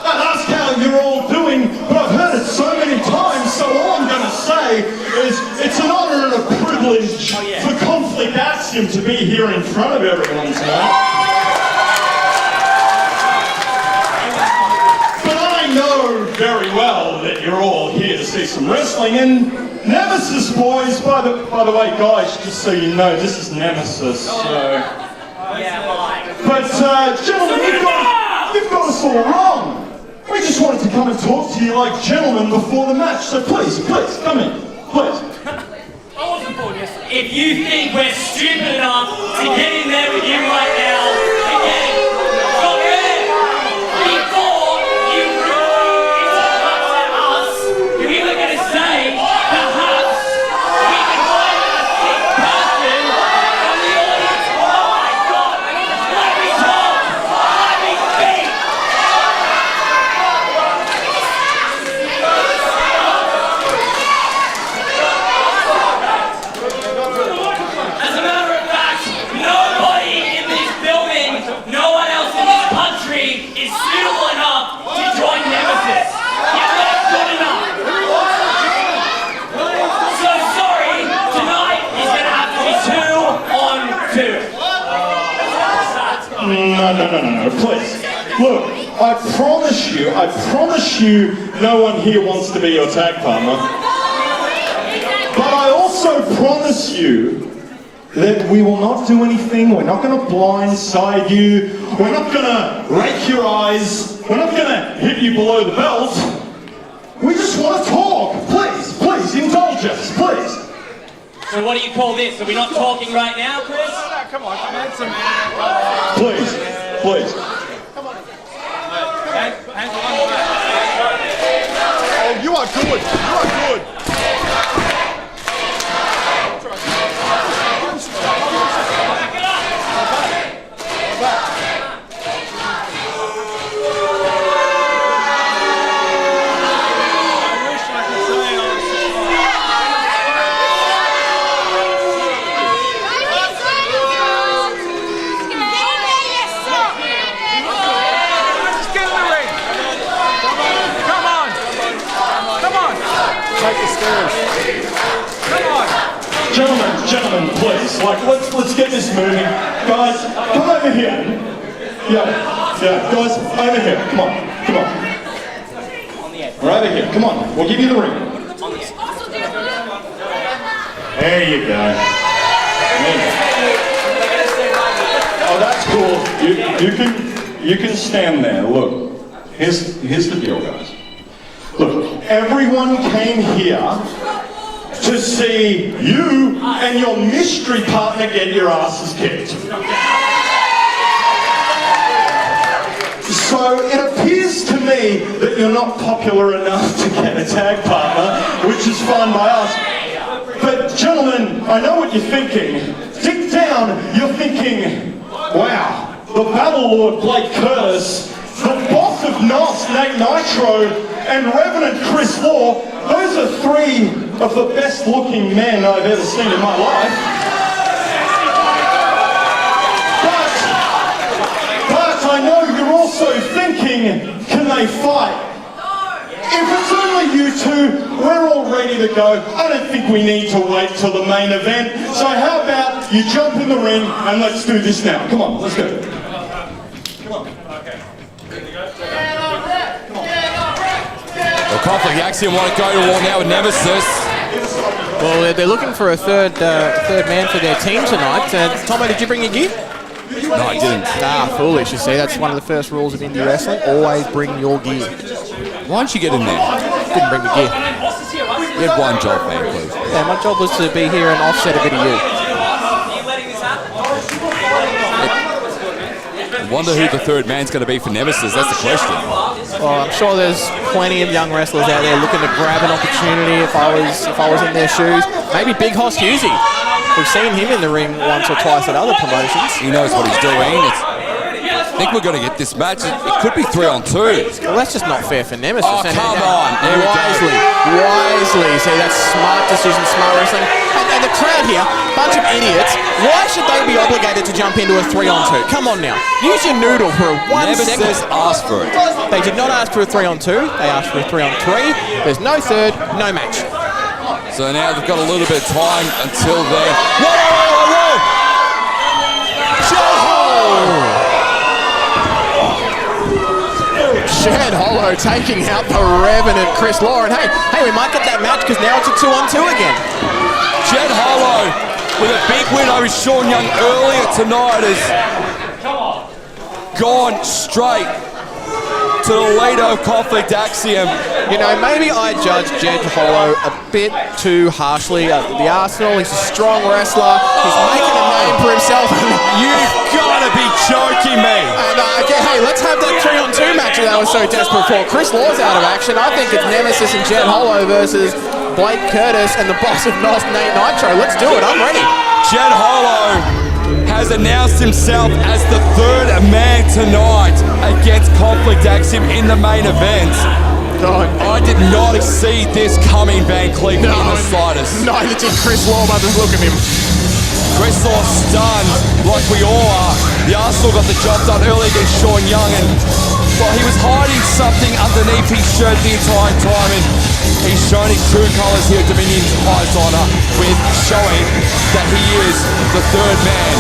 I'd ask how you're all doing, but I've heard it so many times, so all I'm going to say is it's an honour and a privilege for Conflict Axiom to be here in front of everyone tonight. But I know very well that you're all here to see some wrestling, and Nemesis, boys, by the way, guys, just so you know, this is Nemesis, so... But, gentlemen, you've got us all wrong. We just wanted to come and talk to you like gentlemen before the match, so please, come in, please. If you think we're stupid enough to get in there with you right now, again, stop there! Before you really interrupt us, we were going to say, perhaps we can find a sick person from the audience. Oh my God! Let me talk! Let me speak! As a matter of fact, nobody in this building, no one else in this country is suitable enough to join Nemesis. You're not good enough. So sorry, tonight is going to have to be 2 on 2. No, please. Look, I promise you no one here wants to be your tag partner. But I also promise you that we will not do anything, we're not going to blindside you, we're not going to rake your eyes, we're not going to hit you below the belt. We just want to talk. Please, indulge us, please. So what do you call this? Are we not talking right now, Chris? Come on, Manson. Please. Oh, you are good. Gentlemen, please, let's get this moving. Guys, come over here. Yeah, guys, over here. Come on. We're over here. Come on. We'll give you the ring. There you go. Oh, that's cool. You can stand there. Look, here's the deal, guys. Look, everyone came here to see you and your mystery partner get your asses kicked. So it appears to me that you're not popular enough to get a tag partner, which is fine by us. But gentlemen, I know what you're thinking. Deep down, you're thinking, wow, the Battle Lord Blake Curtis, the boss of NOS, Nate Nitro, and Revenant Chris Law, those are 3 of the best looking men I've ever seen in my life. But I know you're also thinking, can they fight? If it's only you two, we're all ready to go. I don't think we need to wait till the main event. So how about you jump in the ring and let's do this now. Come on, let's go. Come on. Okay. The Conflict Axiom want to go to war now with Nemesis. Well, they're looking for a third man for their team tonight. Tomo, did you bring your gear? No, I didn't. Ah, foolish, you see. That's one of the first rules of indie wrestling. Always bring your gear. Why don't you get in there? Didn't bring the gear. You had one job, man, please. Yeah, my job was to be here and offset a bit of you. I wonder who the third man's going to be for Nemesis. That's the question. Well, I'm sure there's plenty of young wrestlers out there looking to grab an opportunity if I was in their shoes. Maybe Big Hoss Husey. We've seen him in the ring once or twice at other promotions. He knows what he's doing. I think we're going to get this match. It could be 3-on-2. Well, that's just not fair for Nemesis. Oh, come on. Wisely. See, that's smart decision, smart wrestling. And the crowd here, bunch of idiots. Why should they be obligated to jump into a 3-on-2? Come on now. Use your noodle for Nemesis asked for it. They did not ask for a 3-on-2. They asked for a 3-on-3. There's no third, no match. So now they've got a little bit of time until then. Whoa! Shed Hollow taking out the Revenant Chris Law. And hey, we might get that match because now it's a 2-on-2 again. Jed Hollow with a big win over Shaun Young earlier tonight has gone straight to the leader of Conflict Axiom. You know, maybe I judge Jed Hollow a bit too harshly. The Arsenal, he's a strong wrestler. He's making a name for himself. You've got to be joking me. And hey, let's have that 3-on-2 match that I was so desperate for. Chris Law's out of action. I think it's Nemesis and Jed Hollow versus Blake Curtis and the boss of Nos, Nate Nitro. Let's do it. I'm ready. Jed Hollow has announced himself as the third man tonight against Conflict Axiom in the main event. I did not see this coming, Van Cleef, in the slightest. Neither did Chris Law, but just look at him. Chris Law stunned, like we all are. The Arsenal got the job done early against Shaun Young, and well, he was hiding something underneath his shirt the entire time, and he's shown his true colours here at Dominion's highest honour with showing that he is the third man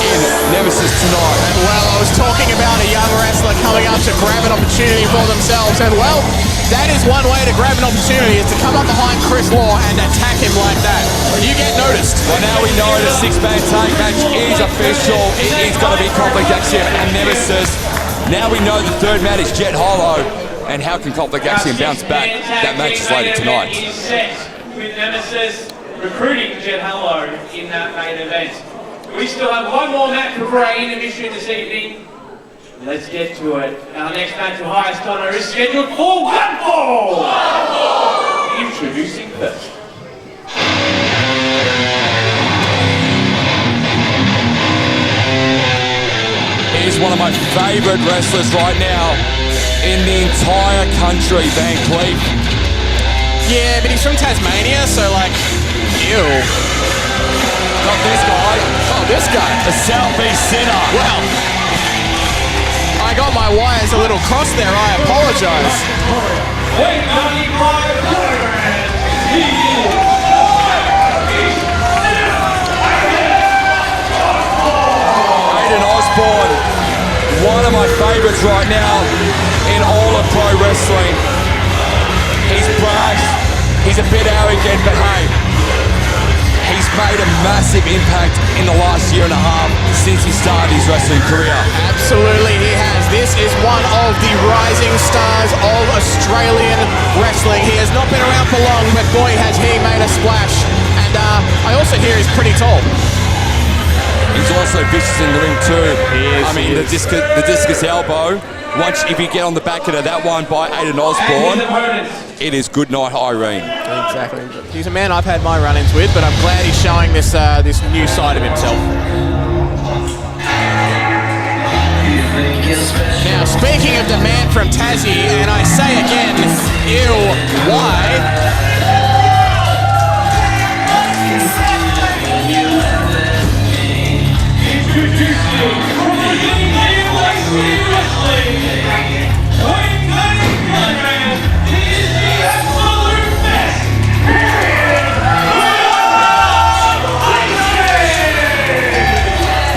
in Nemesis tonight. And well, I was talking about a young wrestler coming up to grab an opportunity for themselves, and well, that is one way to grab an opportunity, is to come up behind Chris Law and attack him like that. You get noticed. Well, now we know the six-man tag match is official. It is going to be Conflict Axiom and Nemesis. Now we know the third man is Jed Hollow. And how can Conflict Axiom bounce back? That match is later tonight. Is set with Nemesis recruiting Jed Hollow in that main event. We still have one more match before our intermission this evening. Let's get to it. Our next match of highest honor is scheduled for one fall. Introducing first. He's one of my favourite wrestlers right now in the entire country, Van Cleef. Yeah, but he's from Tasmania, so like, ew. Not this guy. Oh, this guy. The Southeast Sinner. Well, I got my wires a little crossed there. I apologise. Weight 95 kilograms. Aiden Osborne, one of my favourites right now in all of pro wrestling. He's brash, he's a bit arrogant, but hey, he's made a massive impact in the last year and a half since he started his wrestling career. Absolutely, he has. This is one of the rising stars of Australian wrestling. He has not been around for long, but boy, has he made a splash. And I also hear he's pretty tall. He's also vicious in the ring too. He is, I mean, the discus elbow. Once if you get on the back of that one by Aiden Osborne, it is good night, Irene. Exactly. He's a man I've had my run-ins with, but I'm glad he's showing this this new side of himself. Now, speaking of the man from Tassie, and I say again, ew, why?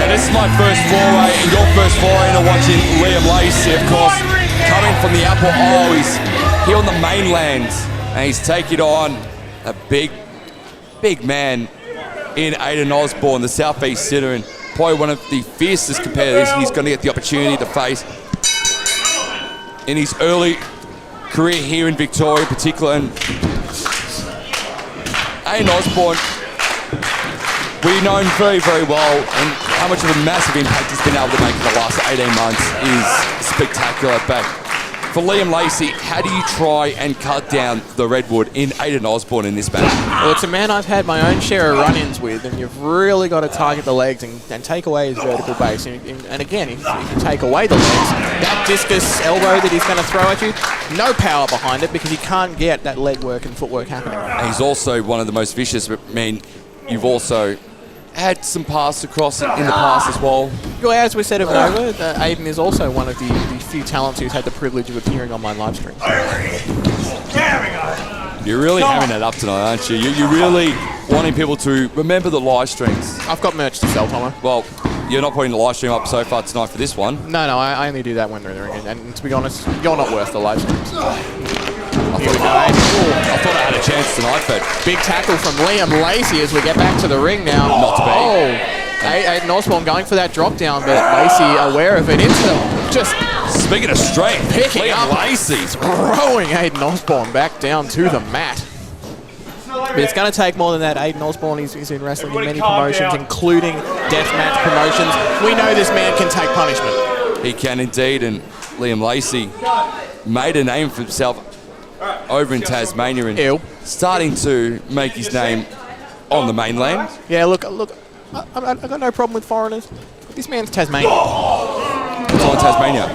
This is my first foray and your first foray into watching Liam Lacy, of course, coming from the Apple. Oh, he's here on the mainland and he's taking on a big big man in Aiden Osborne, the Southeast Centre, and probably one of the fiercest competitors he's going to get the opportunity to face in his early career here in Victoria in particular. And Aiden Osborne, we know him very, very well, and how much of a massive impact he's been able to make in the last 18 months is spectacular. But for Liam Lacy, how do you try and cut down the redwood in Aiden Osborne in this match? Well, it's a man I've had my own share of run-ins with, and you've really got to target the legs and take away his vertical base. And again, if you take away the legs, that discus elbow that he's going to throw at you, no power behind it because he can't get that leg work and footwork happening. And he's also one of the most vicious, but I mean, you've also had some pass across in the past as well. Well, as we said of Nova, Aiden is also one of the few talents who's had the privilege of appearing on my live stream. You're really having that up tonight, aren't you? You're really wanting people to remember the live streams. I've got merch to sell, Tomo. Well, you're not putting the live stream up so far tonight for this one. No, I only do that when they're in the ring. And to be honest, you're not worth the live streams. Here we go, Aiden. I thought I had a chance tonight, but big tackle from Liam Lacy as we get back to the ring now. Not to be. Aiden Osborne going for that drop down, but Lacy aware of it. Just speaking of strength, picking Liam up Lacy throwing Aiden Osborne back down to the mat. But it's going to take more than that. Aiden Osborne is in wrestling in many promotions, including deathmatch promotions. We know this man can take punishment. He can indeed, and Liam Lacy made a name for himself over in Tasmania and starting to make his name on the mainland. Yeah, look, I've got no problem with foreigners. This man's Tasmanian. It's on Tasmania.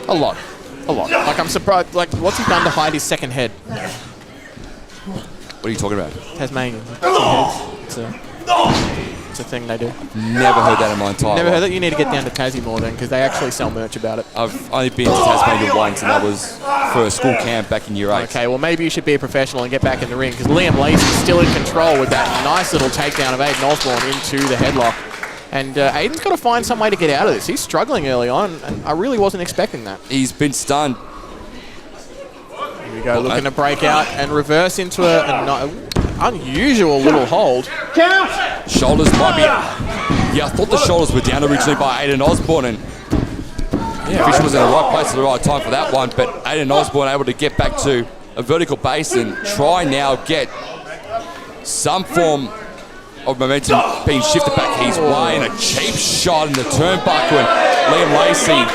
A lot. Like, I'm surprised. Like, what's he done to hide his second head? What are you talking about? Tasmanian. It's a thing they do. Never heard that in my entire Never life. heard that? You need to get down to Tassie more then, because they actually sell merch about it. I've only been to Tasmania once, and that was for a school camp back in year 8. Okay, well, maybe you should be a professional and get back in the ring, because Liam Lacy's still in control with that nice little takedown of Aiden Osborne into the headlock. And Aiden's got to find some way to get out of this. He's struggling early on, and I really wasn't expecting that. He's been stunned. Here we go, looking to break out and reverse into an unusual little hold. Shoulders might be... Yeah, I thought the shoulders were down originally by Aiden Osborne, and Fisher was in the right place at the right time for that one, but Aiden Osborne able to get back to a vertical base and try now get some form of momentum being shifted back his way, and a cheap shot in the turnbuckle, and Liam Lacy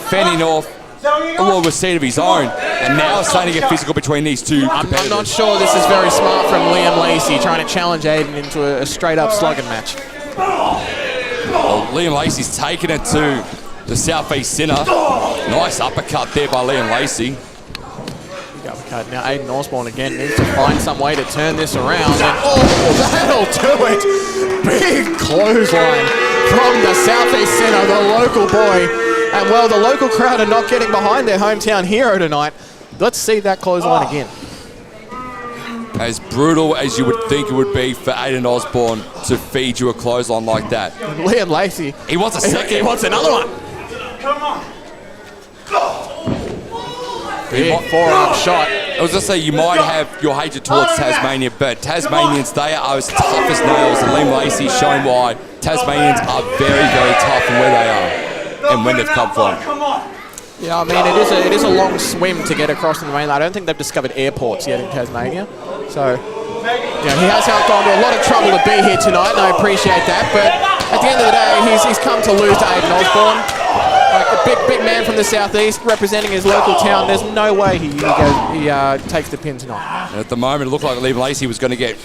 fending off a little receipt of his own, and now it's starting to get physical between these two competitors. I'm not sure this is very smart from Liam Lacy, trying to challenge Aiden into a straight-up slugging match. Well, Liam Lacy's taking it to the Southeast Centre. Nice uppercut there by Liam Lacy. Now Aiden Osborne again needs to find some way to turn this around. And that'll do it! Big clothesline from the Southeast Centre, the local boy. And well, the local crowd are not getting behind their hometown hero tonight. Let's see that clothesline again. As brutal as you would think it would be for Aiden Osborne to feed you a clothesline like that. Liam Lacy. He wants a second. He wants another one. Come on. Big forearm shot. I was going to say, you might have your hatred towards Tasmania, but Tasmanians, they are as tough as nails, and Liam Lacy showing why Tasmanians are very, very tough from where they are and when they've come from. Yeah, I mean, it is a long swim to get across the mainland. I don't think they've discovered airports yet in Tasmania. So, yeah, he has gone to a lot of trouble to be here tonight, and I appreciate that. But at the end of the day, he's come to lose to Aiden Osborne. Like the big man from the southeast representing his local town. There's no way he takes the pin tonight. And at the moment, it looked like Liam Lacy was going to get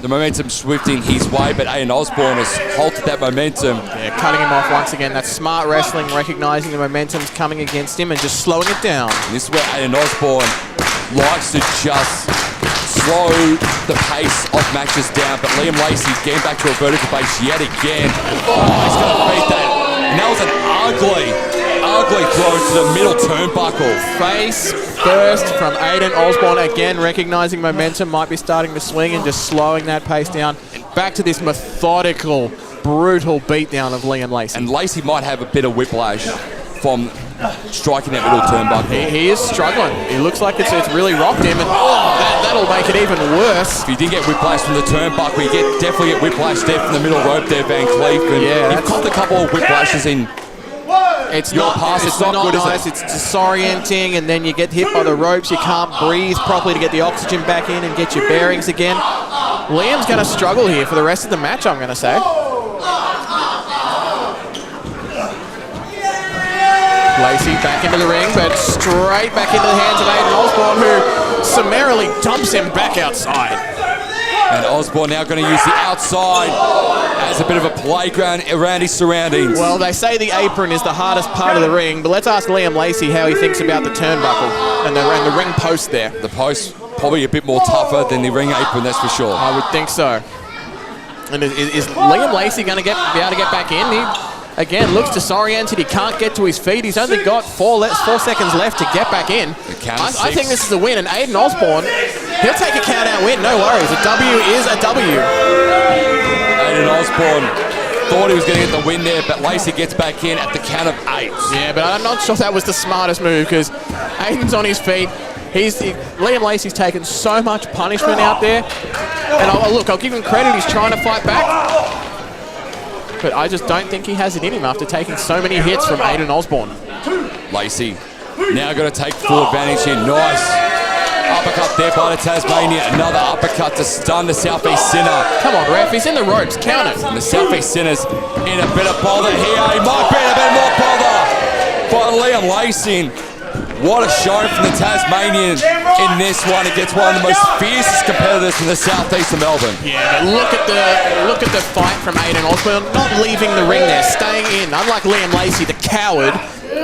the momentum swifting his way, but Aiden Osborne has halted that momentum. Yeah, cutting him off once again. That's smart wrestling, recognising the momentum's coming against him and just slowing it down. And this is where Aiden Osborne likes to just slow the pace of matches down, but Liam Lacy's getting back to a vertical base yet again. Oh, he's going to beat that. And that was an ugly throw to the middle turnbuckle. Face first from Aiden Osborne, again recognising momentum might be starting to swing and just slowing that pace down. Back to this methodical, brutal beatdown of Liam Lacy. And Lacy might have a bit of whiplash from striking that middle turnbuckle. He is struggling. He looks like it's really rocked him, and that'll make it even worse. If you didn't get whiplash from the turnbuckle, you definitely get whiplash there from the middle rope there, Van Cleef. And you've got a couple of whiplashes in. It's your not pass. It's not good, nice. is it? It's disorienting, and then you get hit by the ropes. You can't breathe properly to get the oxygen back in and get your bearings again. Liam's going to struggle here for the rest of the match, I'm going to say. Lacy back into the ring, but straight back into the hands of Aiden Osborne, who summarily dumps him back outside. And Osborne now going to use the outside as a bit of a playground around his surroundings. Well, they say the apron is the hardest part of the ring, but let's ask Liam Lacy how he thinks about the turnbuckle and the ring post there. The post probably a bit more tougher than the ring apron, that's for sure. I would think so. And is Liam Lacy going to be able to get back in? He, again, looks disoriented. He can't get to his feet. He's only got 4 seconds left to get back in. I think this is a win, and Aiden Osborne, he'll take a count-out win, no worries. A W is a W. Aiden Osborne thought he was going to get the win there, but Lacy gets back in at the count of 8. Yeah, but I'm not sure that was the smartest move, because Aiden's on his feet. Liam Lacy's taken so much punishment out there. And I'll give him credit, he's trying to fight back. But I just don't think he has it in him after taking so many hits from Aiden Osborne. Lacy now got to take full advantage here. Nice uppercut there by the Tasmania. Another uppercut to stun the Southeast Sinner. Come on, ref, he's in the ropes, count it. And the Southeast Sinner's in a bit of bother here. He might be in a bit more bother by Liam Lacy. What a show from the Tasmanian in this one against one of the most fiercest competitors from the southeast of Melbourne. Yeah, but look at the fight from Aiden Osborne, not leaving the ring there, staying in. Unlike Liam Lacy, the coward,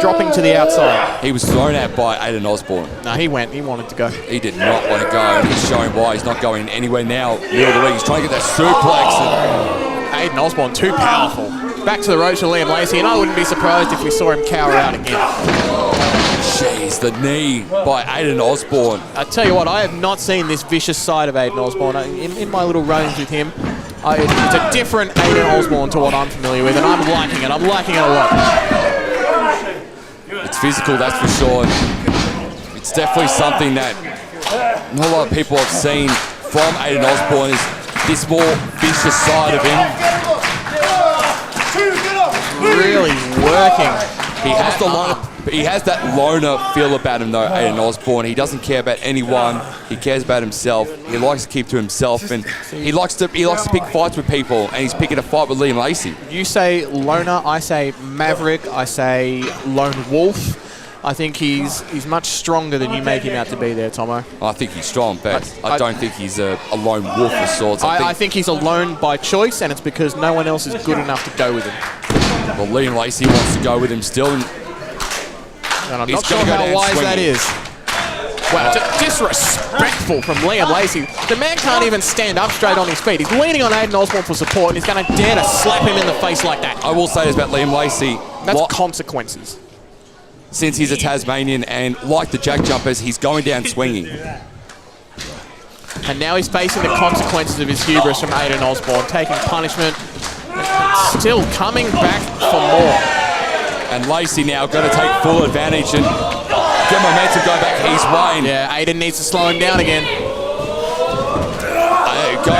dropping to the outside. He was thrown out by Aiden Osborne. No, he wanted to go. He did not want to go, and he's showing why he's not going anywhere now near the ring. He's trying to get that suplex. Aiden Osborne, too powerful. Back to the ropes for Liam Lacy, and I wouldn't be surprised if we saw him cower out again. Jeez, the knee by Aiden Osborne. I tell you what, I have not seen this vicious side of Aiden Osborne. In my little runs with him, it's a different Aiden Osborne to what I'm familiar with, and I'm liking it. I'm liking it a lot. It's physical, that's for sure. It's definitely something that not a lot of people have seen from Aiden Osborne, is this more vicious side of him. Really working. He has that loner feel about him though, Aiden Osborne. He doesn't care about anyone. He cares about himself. He likes to keep to himself, and he likes to pick fights with people, and he's picking a fight with Liam Lacy. You say loner, I say maverick, I say lone wolf. I think he's much stronger than you make him out to be there, Tomo. I think he's strong, but I don't think he's a lone wolf of sorts. I think he's alone by choice, and it's because no one else is good enough to go with him. Well, Liam Lacy wants to go with him still. And I'm not sure how wise that is. Wow, disrespectful from Liam Lacy. The man can't even stand up straight on his feet. He's leaning on Aiden Osborne for support, and he's going to dare to slap him in the face like that. I will say this about Liam Lacy. That's consequences. Since he's a Tasmanian, and like the Jack Jumpers, he's going down swinging. And now he's facing the consequences of his hubris from Aiden Osborne, taking punishment, still coming back for more. And Lacy now going to take full advantage and get momentum going back his way. Yeah, Aiden needs to slow him down again. There you go.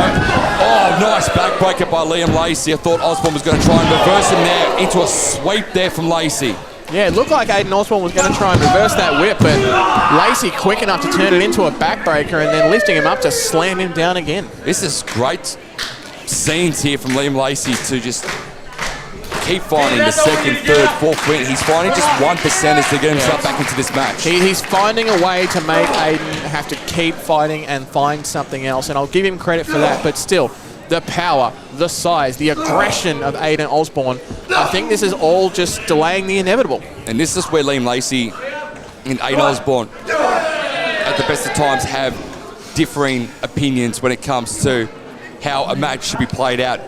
Oh, nice backbreaker by Liam Lacy. I thought Osborne was going to try and reverse him there into a sweep there from Lacy. Yeah, it looked like Aiden Osborne was going to try and reverse that whip, but Lacy quick enough to turn it into a backbreaker and then lifting him up to slam him down again. This is great scenes here from Liam Lacy to just keep finding the second, third, fourth win. He's finding just 1% as to get himself back into this match. He's finding a way to make Aiden have to keep fighting and find something else, and I'll give him credit for that, but still, the power, the size, the aggression of Aiden Osborne, I think this is all just delaying the inevitable. And this is where Liam Lacy and Aiden Osborne, at the best of times, have differing opinions when it comes to how a match should be played out.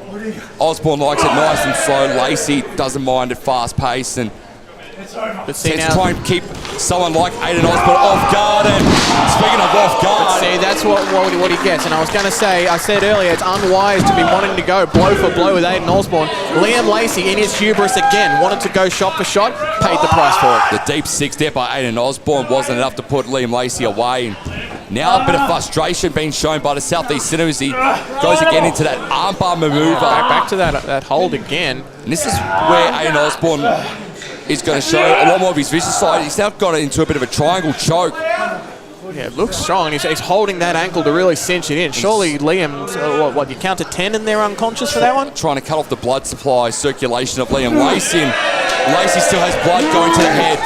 Osborne likes it nice and slow. Lacy doesn't mind it fast-paced, and But see Let's now, try and keep someone like Aiden Osborne off guard. And speaking of off guard, see, that's what he gets. And I was going to say, I said earlier, it's unwise to be wanting to go blow for blow with Aiden Osborne. Liam Lacy, in his hubris again, wanted to go shot for shot, paid the price for it. the deep six there by Aiden Osborne wasn't enough to put Liam Lacy away. And now a bit of frustration being shown by the Southeast Cinemas. He goes again into that armbar maneuver. Back to that hold again. And this is where Aiden Osborne is going to show a lot more of his vicious side. He's now got it into a bit of a triangle choke. Yeah, it looks strong. He's holding that ankle to really cinch it in. Surely Liam, what you count to 10 and they're unconscious for that one? Trying to cut off the blood supply circulation of Liam Lacy. And Lacy still has blood going to the head.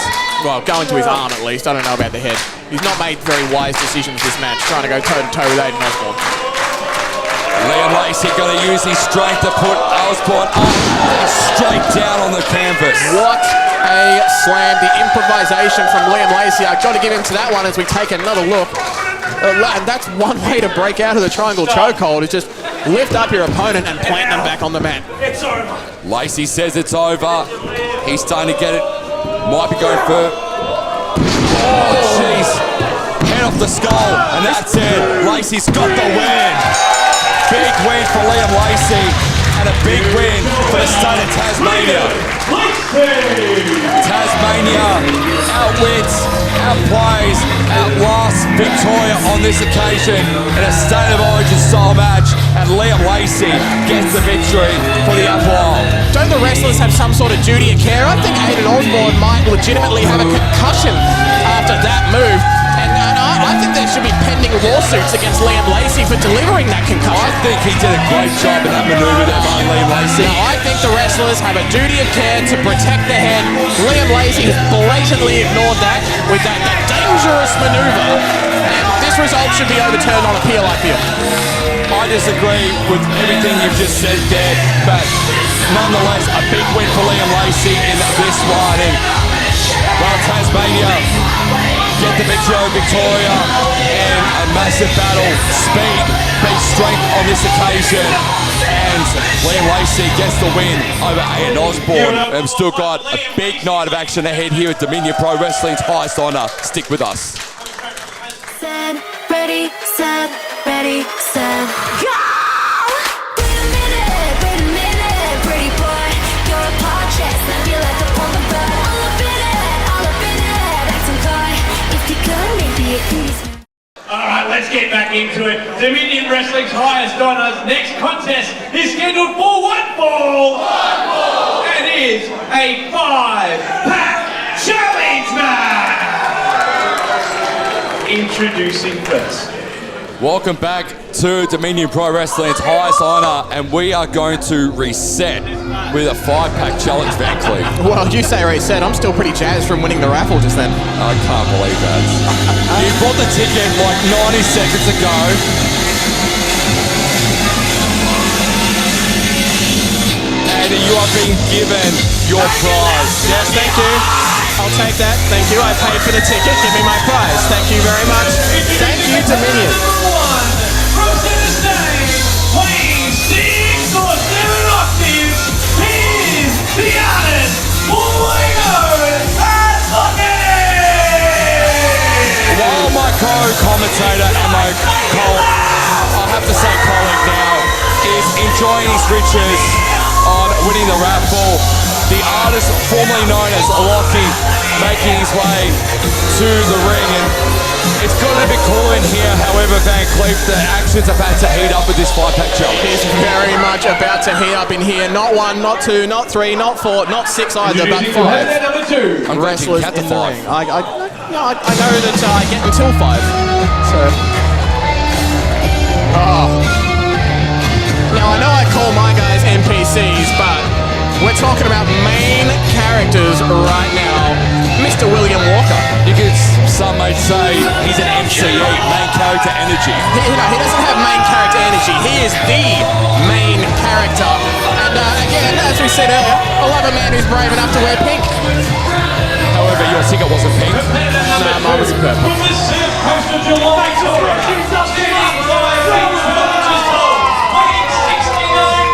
Well, going to his arm at least. I don't know about the head. He's not made very wise decisions this match, trying to go toe-to-toe with Aiden Osborne. Liam Lacy going to use his strength to put Osborne up and straight down on the canvas. What a slam. The improvisation from Liam Lacy. I've got to give him to that one as we take another look. And that's one way to break out of the triangle chokehold, is just lift up your opponent and plant them back on the mat. It's over. Lacy says it's over. He's starting to get it. Might be going for... Oh, jeez. Head off the skull. And that's it. Lacy's got the win. Big win for Liam Lacy. And a big win for the state of Tasmania. Tasmania outwits, outplays, outlasts Victoria on this occasion in a State of Origin style match, and Liam Lacy gets the victory for the Upper Isle. Don't the wrestlers have some sort of duty of care? I think Aiden Osborne might legitimately have a concussion after that move. And I think there should be pending lawsuits against Liam Lacy for delivering that concussion. I think he did a great job in that maneuver there by Liam Lacy. No, I think the wrestlers have a duty of care to protect the head. Liam Lacy has blatantly ignored that with that dangerous maneuver. And this result should be overturned on appeal, I feel. I disagree with everything you've just said there, but nonetheless, a big win for Liam Lacy in this one. And well, Tasmania get the victory over Victoria in a massive battle. Speed beats strength on this occasion, and Liam Lacy gets the win over Aiden Osborne. And we've still got a big night of action ahead here at Dominion Pro Wrestling's highest honour. Stick with us. Set, ready, set, go! Wait a minute, pretty boy. You're a pod chest, now you like to pull the bird. All up in it, acting coy. If you could, maybe it could be. Alright, let's get back into it. Dominion Wrestling's highest honours next contest is scheduled for one fall. And is a 5-pack challenge match. Introducing first. Welcome back to Dominion Pro Wrestling's highest honour, and we are going to reset with a 5-pack challenge, Van Cleef. Well, you say reset. I'm still pretty jazzed from winning the raffle just then. I can't believe that. You bought the ticket like 90 seconds ago. And you are being given your prize. Yes, thank you. I'll take that. Thank you. I paid for the ticket. Give me my prize. Thank you very much. Thank you, Dominion. From center stage, playing 6 or 7 octaves, here's the artist, While my co-commentator and my I have to say colleague now, is enjoying his riches on winning the raffle, the artist formerly known as Lockie making his way to the ring, and it's gotten a bit cool in here. However, Van Cleef, the action's about to heat up with this 5-pack challenge. It's very much about to heat up in here. Not 1, not 2, not 3, not 4, not 6 either, but 5. Number 2. I'm Wrestlers count to in the 5. ring. I know that I get until 5. So. Oh. Now I know I call my guys NPCs, but we're talking about main characters right now. Mr. William Walker. You could, some might say, he's an MCE, main character energy. He doesn't have main character energy. He is the main character. And again, as we said earlier, I love a man who's brave enough to wear pink. However, your ticket wasn't pink. No, mine was purple. From the Surf Coast of July, weighing 69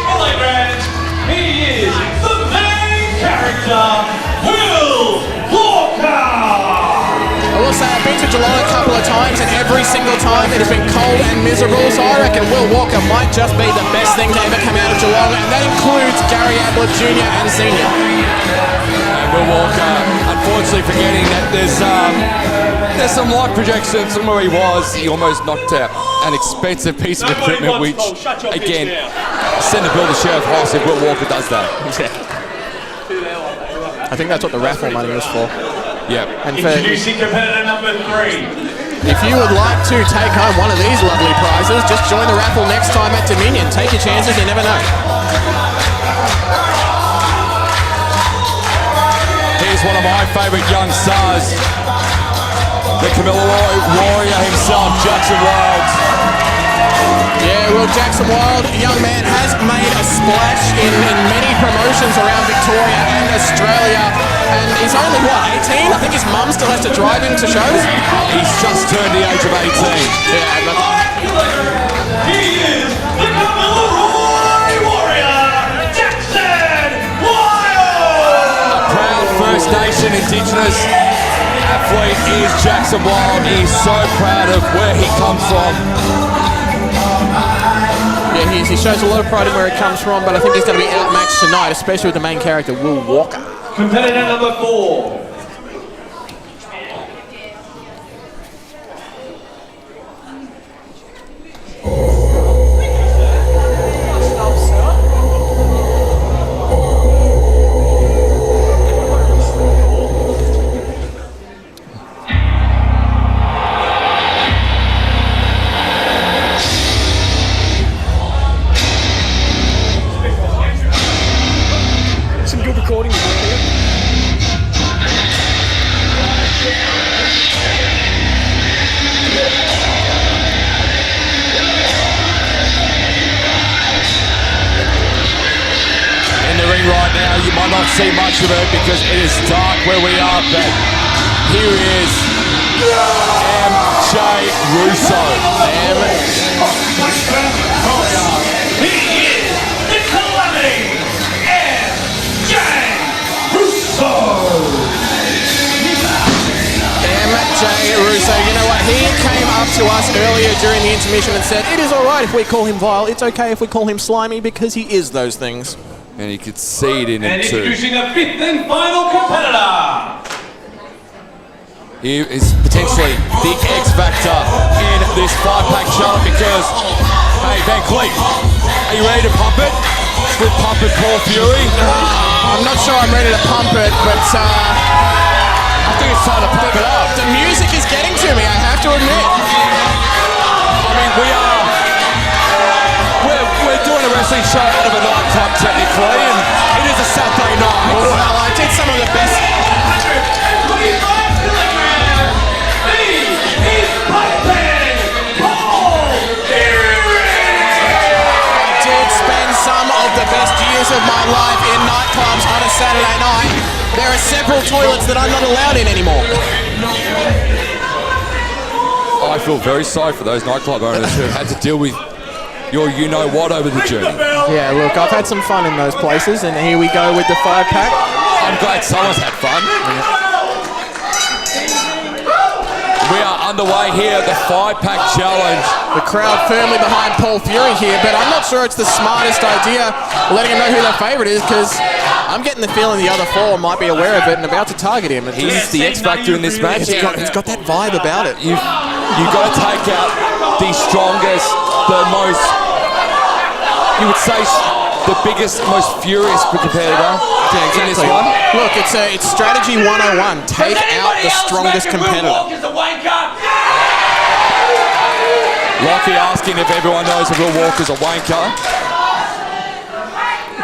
kilograms, he is the main character, Will say, I've been to Geelong a couple of times, and every single time it has been cold and miserable, so I reckon Will Walker might just be the best thing to ever come out of Geelong, and that includes Gary Ablett Jr. and Senior. And Will Walker, unfortunately forgetting that there's some live projections from where he was. He almost knocked out an expensive piece of equipment, which, again, send a bill to Sheriff Hoss if Will Walker does that. I think that's what the raffle money was for. Yeah. And Introducing competitor number 3. if you would like to take home one of these lovely prizes, just join the raffle next time at Dominion. Take your chances, you never know. Here's one of my favourite young stars, the Camilla Warrior himself, Jackson Wild. Yeah, well, Jackson Wild, a young man, has made a splash in many promotions around Victoria and Australia. And he's only, what, 18? I think his mum still has to drive him to shows. He's just turned the age of 18. Yeah, but He is the Camilla Warrior, Jackson Wild! A proud First Nation Indigenous athlete is Jackson Wild. He's so proud of where he comes from. yeah, he shows a lot of pride in where he comes from, but I think he's going to be outmatched tonight, especially with the main character, Will Walker. Competitor number 4. Some good recording here. In the ring right now, you might not see much of it because it is dark where we are, but here is MJ Russo. He is the Calamity, MJ Russo! MJ Russo, you know what? He came up to us earlier during the intermission and said, it is all right if we call him vile. It's okay if we call him slimy because he is those things. And you could see it in him And too. introducing the 5th and final competitor. He is potentially the X factor in this 5-pack challenge because, hey, Van Cleef, are you ready to pump it? With Pump It Paul Fury? I'm not sure I'm ready to pump it, but I think it's time to pump it up. the music is getting to me, I have to admit. I mean, we're doing a wrestling show out of a nightclub technically, and it is a Saturday night. Well, I did some of the best. I did spend some of the best years of my life in nightclubs on a Saturday night. There are several toilets that I'm not allowed in anymore. I feel very sorry for those nightclub owners who had to deal with your you-know-what over the journey. Yeah, look, I've had some fun in those places, and here we go with the 5-pack. I'm glad someone's had fun. We are underway here at the 5-pack challenge. The crowd firmly behind Paul Fury here, but I'm not sure it's the smartest idea letting him know who their favourite is, because I'm getting the feeling the other 4 might be aware of it and about to target him. He's the X factor in this match. He's got that vibe about it. You've got to take out the strongest, the most, you would say, the biggest, most furious competitor in this one. Look, it's strategy 101. Take out the strongest competitor. Lockie asking if everyone knows that Will Walker's a wanker.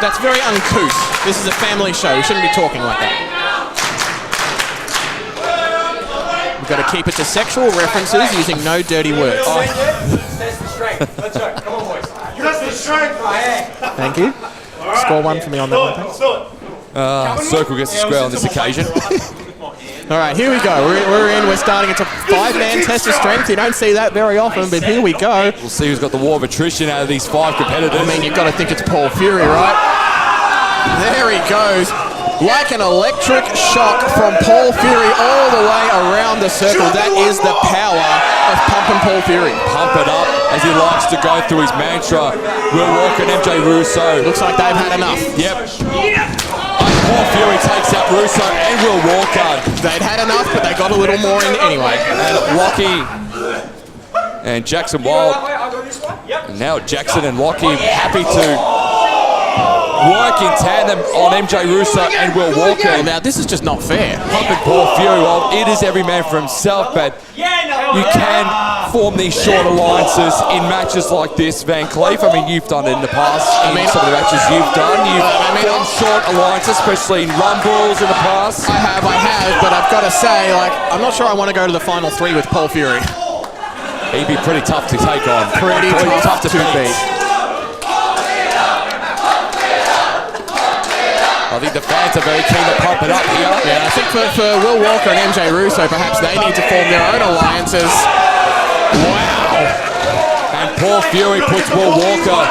That's very uncouth. This is a family show. We shouldn't be talking like that. We've got to keep it to sexual references using no dirty words. Test the strength. Let's go. Come on, boys. Test the strength. Thank you. Score 1 for me on that one. Thanks. Circle gets the square on this occasion. All right, here we go. We're in. We're starting. It's a 5-man test of strength. You don't see that very often, but here we go. We'll see who's got the war of attrition out of these 5 competitors. I mean, you've got to think it's Paul Fury, right? There he goes. like an electric shock from Paul Fury all the way around the circle. That is the power of pumping Paul Fury. Pump it up as he likes to go through his mantra. Will Walker and MJ Russo. Looks like they've had enough. Yep. Paul Fury takes out Russo and Will Walker. They'd had enough, but they got a little more in anyway. And Lockie and Jackson Wild. And now Jackson and Lockie happy to work in tandem on MJ Russo and Will Walker. Now, this is just not fair. Pumping Paul Fury, well, it is every man for himself, but you can form these short alliances in matches like this, Van Cleef. I mean, you've done it in the past. I mean, some of the matches you've done. You've formed short alliances, especially in Rumbles in the past. I have, but I've got to say, like, I'm not sure I want to go to the final three with Paul Fury. He'd be pretty tough to take on. Pretty tough to beat. I think the fans are very keen to pump it up here. Yeah, I think for Will Walker and MJ Russo, perhaps they need to form their own alliances. Wow. And Paul Fury puts Will Walker.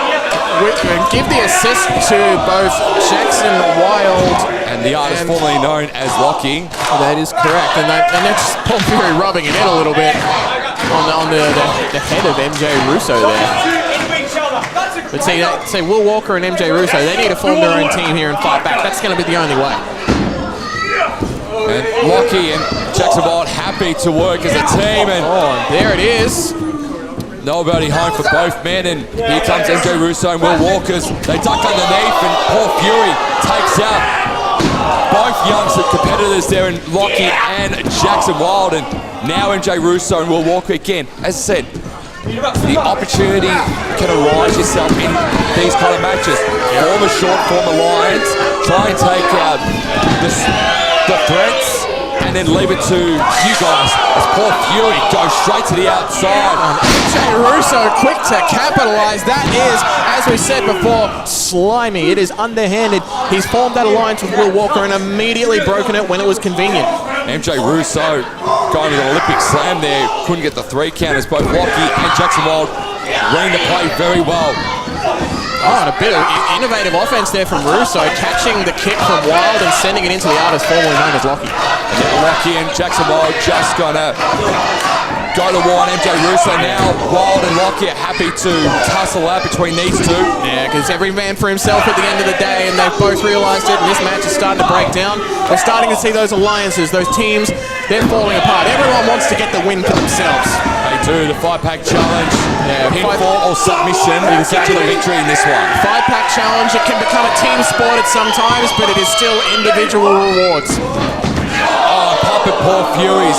Give the assist to both Jackson Wild and the artist formerly known as Lockie. That is correct. And that's Paul Fury rubbing it in a little bit on the head of MJ Russo there. But see, Will Walker and MJ Russo, they need to form their own team here and fight back. That's going to be the only way. And Lockie and Jackson Wild happy to work as a team. And there it is. Nobody home for both men. And here comes MJ Russo and Will Walkers. They duck underneath and Paul Fury takes out both young competitors there in Lockie and Jackson Wild. And now MJ Russo and Will Walker again. As I said, the opportunity can arise yourself in these kind of matches. Form a short form alliance, try and take out the threats, and then leave it to you guys as Paul Fury goes straight to the outside. MJ Russo quick to capitalize. That is, as we said before, slimy. It is underhanded. He's formed that alliance with Will Walker and immediately broken it when it was convenient. MJ Russo going with an Olympic slam there. Couldn't get the three counters. Both Lockie and Jackson Wild reading the play very well. And a bit of innovative offense there from Russo, catching the kick from Wild and sending it into the artist formerly known as Lockie. Now Lockie and Jackson Wild just gonna go to war on MJ Russo now. Wild and Lockie are happy to tussle out between these two. Yeah, because every man for himself at the end of the day, and they've both realised it, and this match is starting to break down. We're starting to see those alliances, those teams, they're falling apart. Everyone wants to get the win for themselves. They do, the 5-pack challenge. Yeah, pinfall or submission will get you the victory in this one. 5-pack challenge, it can become a team sport at some times, but it is still individual rewards. Puppet Paul Fury's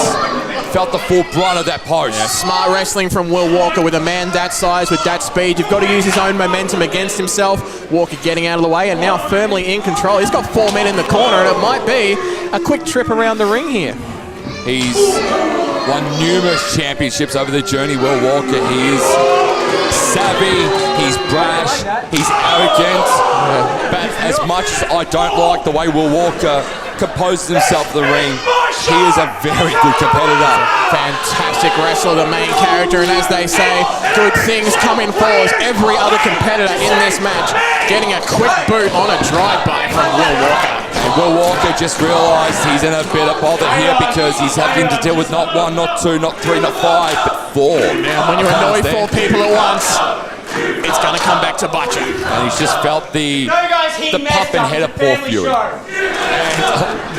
felt the full brunt of that post. Yeah, smart wrestling from Will Walker with a man that size, with that speed. You've got to use his own momentum against himself. Walker getting out of the way and now firmly in control. He's got 4 men in the corner and it might be a quick trip around the ring here. He's won numerous championships over the journey, Will Walker. He is savvy, he's brash, he's arrogant. But as much as I don't like the way Will Walker composes himself in the ring, he is a very good competitor. Fantastic wrestler, the main character, and as they say, good things come in fours. Every other competitor in this match getting a quick boot on a drive-by from Will Walker. And Will Walker just realised he's in a bit of bother here because he's having to deal with not 1, not 2, not 3, not 5, but 4. Now, when you annoy 4 people at once, it's going to come back to bite you. And he's just felt the pump and head of Paul Fury.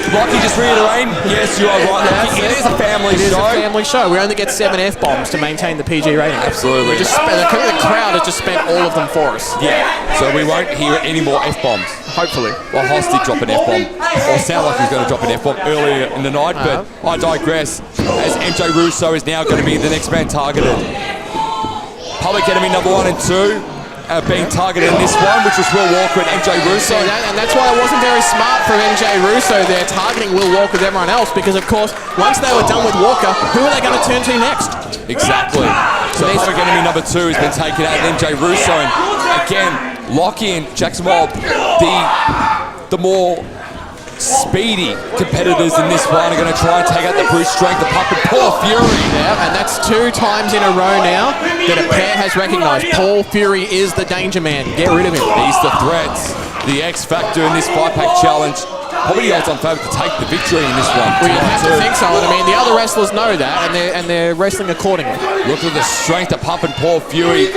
Lockie just reiterating, yes, you are right, Lockie. It is a family show. It is a family show. We only get 7 F-bombs to maintain the PG rating. Absolutely. The crowd has just spent all of them for us. Yeah, so we won't hear any more F-bombs. Hopefully. Well, Hoss did drop an F-bomb, or sound like he's going to drop an F-bomb earlier in the night, but I digress, as MJ Russo is now going to be the next man targeted. Public enemy number 1 and 2 being targeted in this one, which was Will Walker and MJ Russo. And that's why it wasn't very smart from MJ Russo there, targeting Will Walker with everyone else, because of course, once they were done with Walker, who are they going to turn to next? Exactly. So public enemy number 2 has been taken out, and MJ Russo, and again, Lockie and Jackson Wild, the more speedy competitors in this one are going to try and take out the brute strength, the puppet Paul Fury. Yeah, and that's 2 times in a row now that a pair has recognised Paul Fury is the danger man. Get rid of him. He's the threat, the X factor in this 5-pack challenge. probably odds on favourite to take the victory in this one. Well, you have to think so, and I mean, the other wrestlers know that, and they're wrestling accordingly. Look at the strength of Pump and Paul Fury.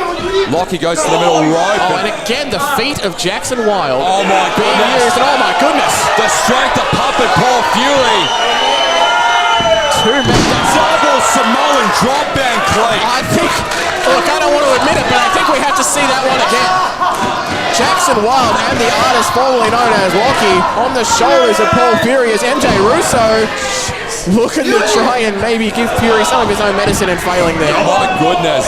Lockie goes to the middle rope. Oh, and again, the feet of Jackson Wilde. Oh my goodness. And oh my goodness. The strength of Pump and Paul Fury. Double Samoan drop down cleat. I think, look, I don't want to admit it, but I think we have to see that one again. Jackson Wilde and the artist formerly known as Lockie on the shoulders of Paul Fury as MJ Russo looking to try and maybe give Fury some of his own medicine and failing there. Oh my goodness.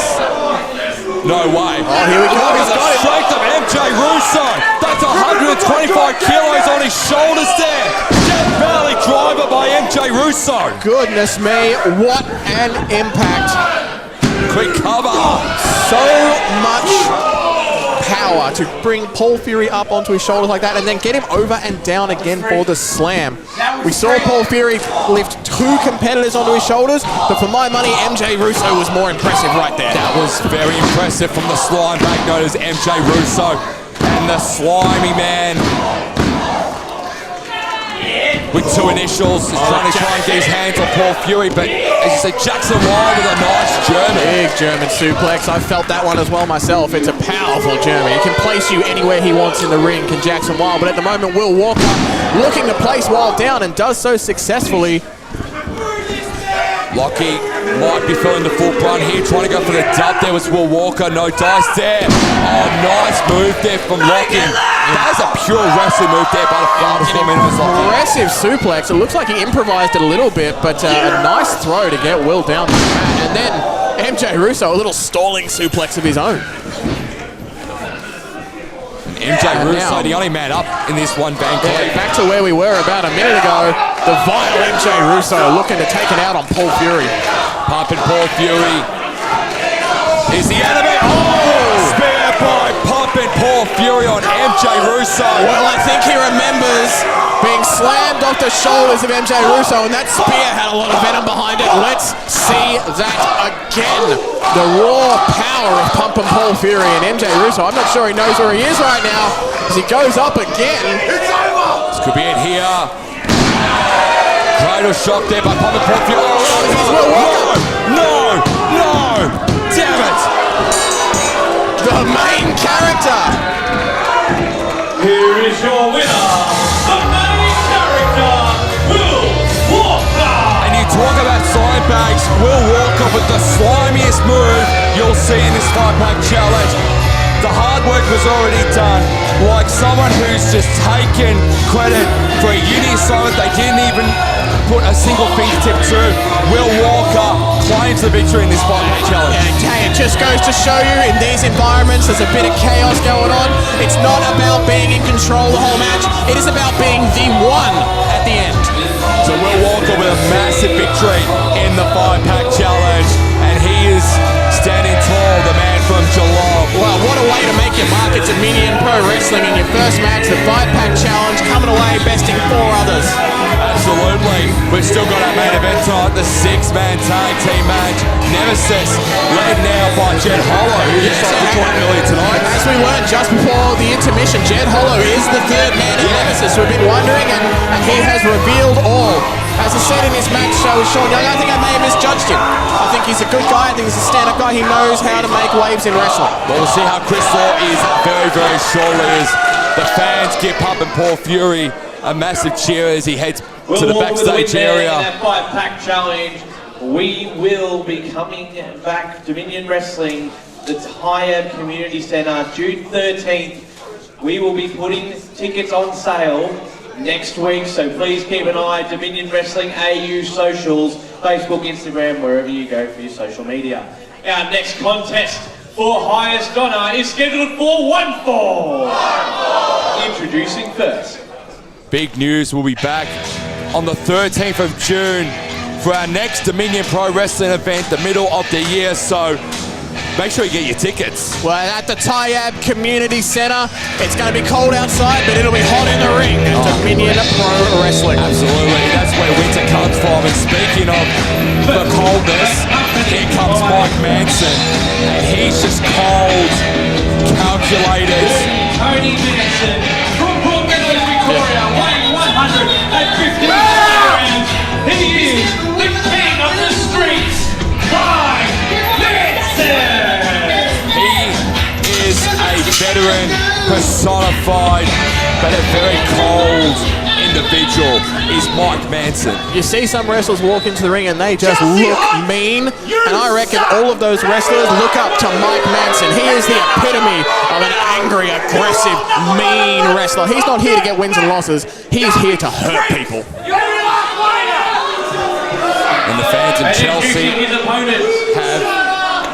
No way. Oh, here we go. He's got it. Strength of MJ Russo. That's 125 kilos on his shoulders there. Death Valley driver by MJ Russo. Goodness me, what an impact. Quick cover. So much power to bring Paul Fury up onto his shoulders like that and then get him over and down again for the slam. We saw Paul Fury lift 2 competitors onto his shoulders, but for my money, MJ Russo was more impressive right there. That was very impressive from the slime back known as MJ Russo. And the slimy man with 2 initials is trying to get his hands on Paul Fury, but as you say, Jackson Wilde with a nice German. Big German suplex. I felt that one as well myself. It's a powerful German. He can place you anywhere he wants in the ring, can Jackson Wilde, but at the moment, Will Walker looking to place Wilde down and does so successfully. Lockie might be feeling the full brunt here, trying to go for the dub. There was Will Walker, no dice there. Oh, nice move there from Lockie. That was a pure wrestling move there by the father from Lockie. Aggressive suplex. It looks like he improvised it a little bit, but a nice throw to get Will down the mat. And then MJ Russo, a little stalling suplex of his own. MJ Russo, the only man up in this one, Van Cleef. Back to where we were about a minute ago. The vile MJ Russo looking to take it out on Paul Fury. Pump and Paul Fury is the enemy. Oh! Spear by Pump and Paul Fury on MJ Russo. Well, I think he remembers being slammed off the shoulders of MJ Russo, and that spear had a lot of venom behind it. Let's see that again. The raw power of Pump and Paul Fury and MJ Russo. I'm not sure he knows where he is right now as he goes up again. This could be it here. Cradle shot there by Pump and Paul Fury. Oh, no! Damn it! The main character. Here is your winner, the main character, Will Walker. And you talk about slime bags, Will Walker with the slimiest move you'll see in this 5-pack challenge. The hard work was already done. Like someone who's just taken credit for a uni assignment they didn't even put a single fingertip to. Will Walker claims the victory in this 5-pack challenge. Okay, it just goes to show you in these environments there's a bit of chaos going on. It's not about being in control the whole match. It is about being the one at the end. So Will Walker with a massive victory in the 5-pack challenge, and he is standing tall, the man from Geelong. Well, what a way to make your mark at Dominion Pro Wrestling in your first match, the 5-pack challenge, coming away besting 4 others. Absolutely. We've still got our main event tonight, the 6-man tag team match. Nemesis, led now by Jed Hollow, who looks like he joined earlier tonight. As we learned just before the intermission, Jed Hollow is the 3rd man in Nemesis. We've been wondering, and he has revealed all. As I said in his match show with Shaun, I think I may have misjudged him. I think he's a good guy. I think he's a stand-up guy. He knows how to make waves in wrestling. Well, we'll see how Chris Law is very, very shortly as the fans give Pump and Paul Fury a massive cheer as he heads to the backstage area. In that 5-pack challenge, we will be coming back Dominion Wrestling, the Tire Community Centre, June 13th. We will be putting tickets on sale next week, so please keep an eye. Dominion Wrestling AU socials, Facebook, Instagram, wherever you go for your social media. Our next contest for highest honour is scheduled for 1-4. Introducing first. Big news, we'll be back on the 13th of June for our next Dominion Pro Wrestling event, the middle of the year, so make sure you get your tickets. Well, at the Tyab Community Centre, it's going to be cold outside, but it'll be hot in the ring at Dominion Pro Wrestling. Absolutely, that's where winter comes from. And speaking of the coldness, here comes Mike Manson, and he's just cold, calculated. Tony Manson from Broadmeadows, Victoria, weighing 100 dignified, but a very cold individual is Mike Manson. You see some wrestlers walk into the ring and they just look mean, and I reckon all of those wrestlers look up to Mike Manson. He is the epitome of an angry, aggressive, mean wrestler. He's not here to get wins and losses. He's here to hurt people. And the fans in Chelsea have,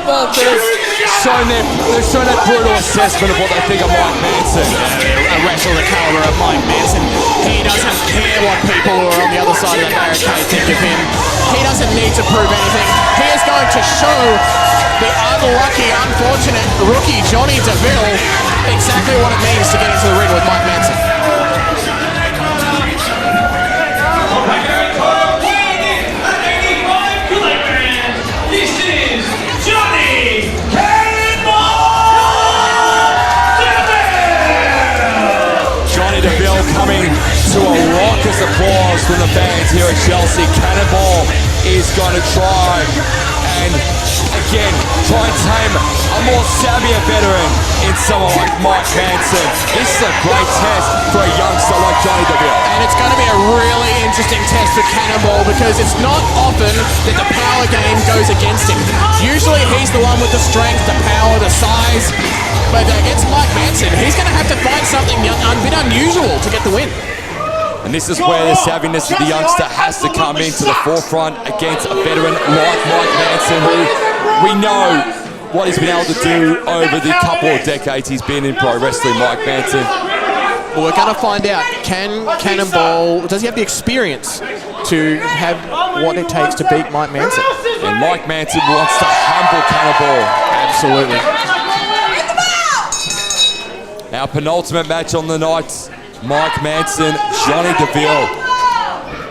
well, they've shown that brutal assessment of what they think of Mike Manson. A wrestler the caliber of Mike Manson, he doesn't care what people who are on the other side of the barricade think of him. He doesn't need to prove anything. He is going to show the unlucky, unfortunate rookie Johnny Deville exactly what it means to get into the ring with Mike Manson. This is Johnny Deville coming to a raucous applause from the fans here at Chelsea. Cannonball is going to try and again try and tame a more savvier veteran in someone like Mike Manson. This is a great test for a youngster like Johnny Deville. And it's going to be a really interesting test for Cannonball because it's not often that the power game goes against him. Usually he's the one with the strength, the power, the size. But against Mike Manson, he's going to have to find something a bit unusual to get the win. And this is where the savviness of the youngster has to come into the forefront against a veteran like Mike Manson, who we know what he's been able to do over the couple of decades he's been in pro wrestling. Mike Manson. Well, we're going to find out, can Cannonball, does he have the experience to have what it takes to beat Mike Manson? And Mike Manson wants to humble Cannonball. Absolutely. Our penultimate match on the night, Mike Manson, Johnny Deville.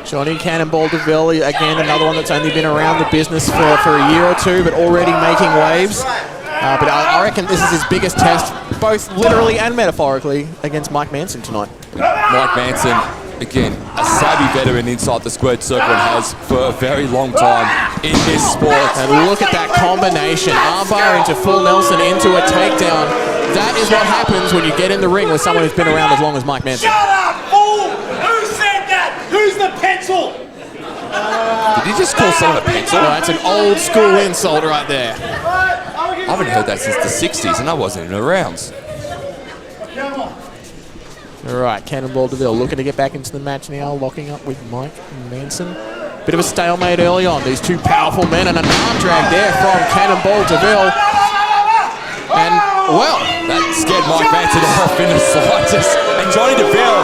Johnny Cannonball Deville, again, another one that's only been around the business for a year or two, but already making waves. But I reckon this is his biggest test, both literally and metaphorically, against Mike Manson tonight. Mike Manson, again, a savvy veteran inside the squared circle and has for a very long time in this sport. And look at that combination, armbar into full Nelson, into a takedown. That is what happens when you get in the ring with someone who's been around as long as Mike Manson. Shut up, fool! Who said that? Who's the pencil? Did he just call someone a pencil? No, that's an old school insult right there. I haven't heard that since the 60s and I wasn't even around. All right, Cannonball Deville looking to get back into the match now, locking up with Mike Manson. Bit of a stalemate early on. These two powerful men and an arm drag there from Cannonball Deville. And, well, that scared Mike Manson off in the slightest. And Johnny Deville,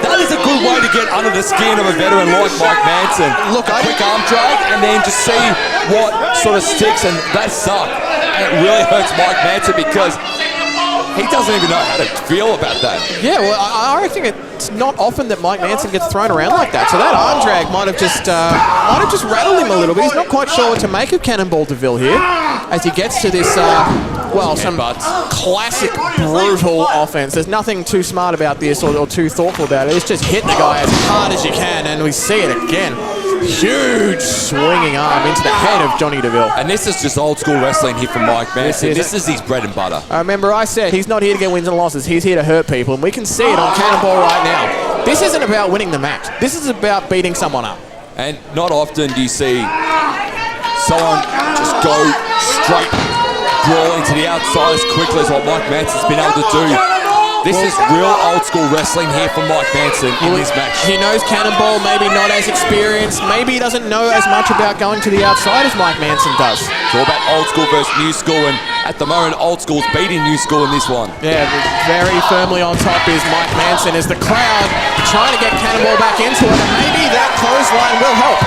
that is a good way to get under the skin of a veteran like Mike Manson. Look, a quick arm drag and then just see what sort of sticks, and that sucked. And it really hurts Mike Manson because he doesn't even know how to feel about that. Yeah, well, I reckon it's not often that Mike Manson gets thrown around like that. So that arm drag might have just rattled him a little bit. He's not quite sure what to make of Cannonball Deville here as he gets to this, some classic brutal offense. There's nothing too smart about this or too thoughtful about it. It's just hit the guy as hard as you can, and we see it again. Huge swinging arm into the head of Johnny Deville. And this is just old school wrestling here from Mike Manson. This is his bread and butter. Remember, I said he's not here to get wins and losses. He's here to hurt people, and we can see it on Cannonball right now. This isn't about winning the match. This is about beating someone up. And not often do you see someone just go straight brawling to the outside as quickly as what Mike Manson's been able to do. This is real old school wrestling here from Mike Manson in this match. He knows Cannonball, maybe not as experienced. Maybe he doesn't know as much about going to the outside as Mike Manson does. It's all about old school versus new school, and at the moment, old school's beating new school in this one. Yeah, very firmly on top is Mike Manson as the crowd trying to get Cannonball back into it, and maybe that clothesline will help.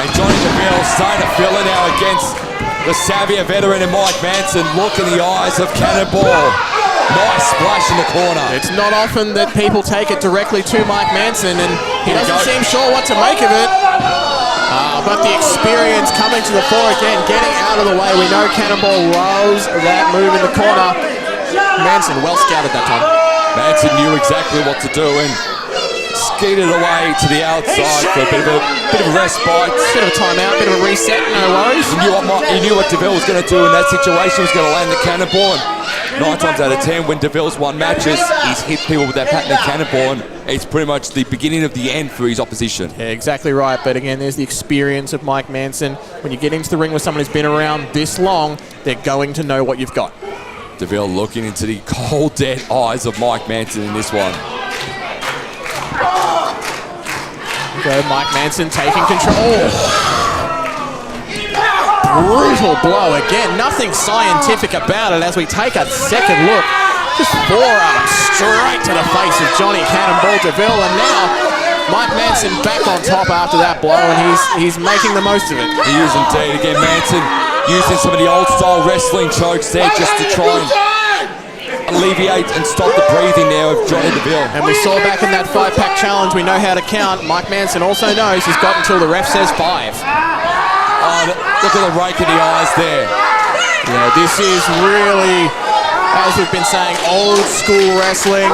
And Johnny Deville starting to feel it now against the savvier veteran in Mike Manson. Look in the eyes of Cannonball. Nice splash in the corner. It's not often that people take it directly to Mike Manson, and he doesn't seem sure what to make of it. But the experience coming to the fore again, getting out of the way. We know Cannonball loves that move in the corner. Manson well scouted that time. Manson knew exactly what to do and skated away to the outside for a bit of a respite. Bit of a timeout, bit of a reset, no worries. He knew what Deville was going to do in that situation. He was going to land the Cannonball. And 9 times out of 10, when Deville's won matches, he's hit people with that pattern of cannonball, and it's pretty much the beginning of the end for his opposition. Yeah, exactly right. But again, there's the experience of Mike Manson. When you get into the ring with someone who's been around this long, they're going to know what you've got. Deville looking into the cold, dead eyes of Mike Manson in this one. Go Mike Manson taking control. Brutal blow again. Nothing scientific about it as we take a second look. Just forearm straight to the face of Johnny Cannonball Deville, and now Mike Manson back on top after that blow, and he's making the most of it. He is indeed. Again, Manson using some of the old style wrestling chokes there just to try and alleviate and stop the breathing there of Johnny Deville. And we saw back in that 5-pack challenge, we know how to count. Mike Manson also knows he's got until the ref says 5. Oh, look at the rake in the eyes there. Yeah, this is really, as we've been saying, old school wrestling.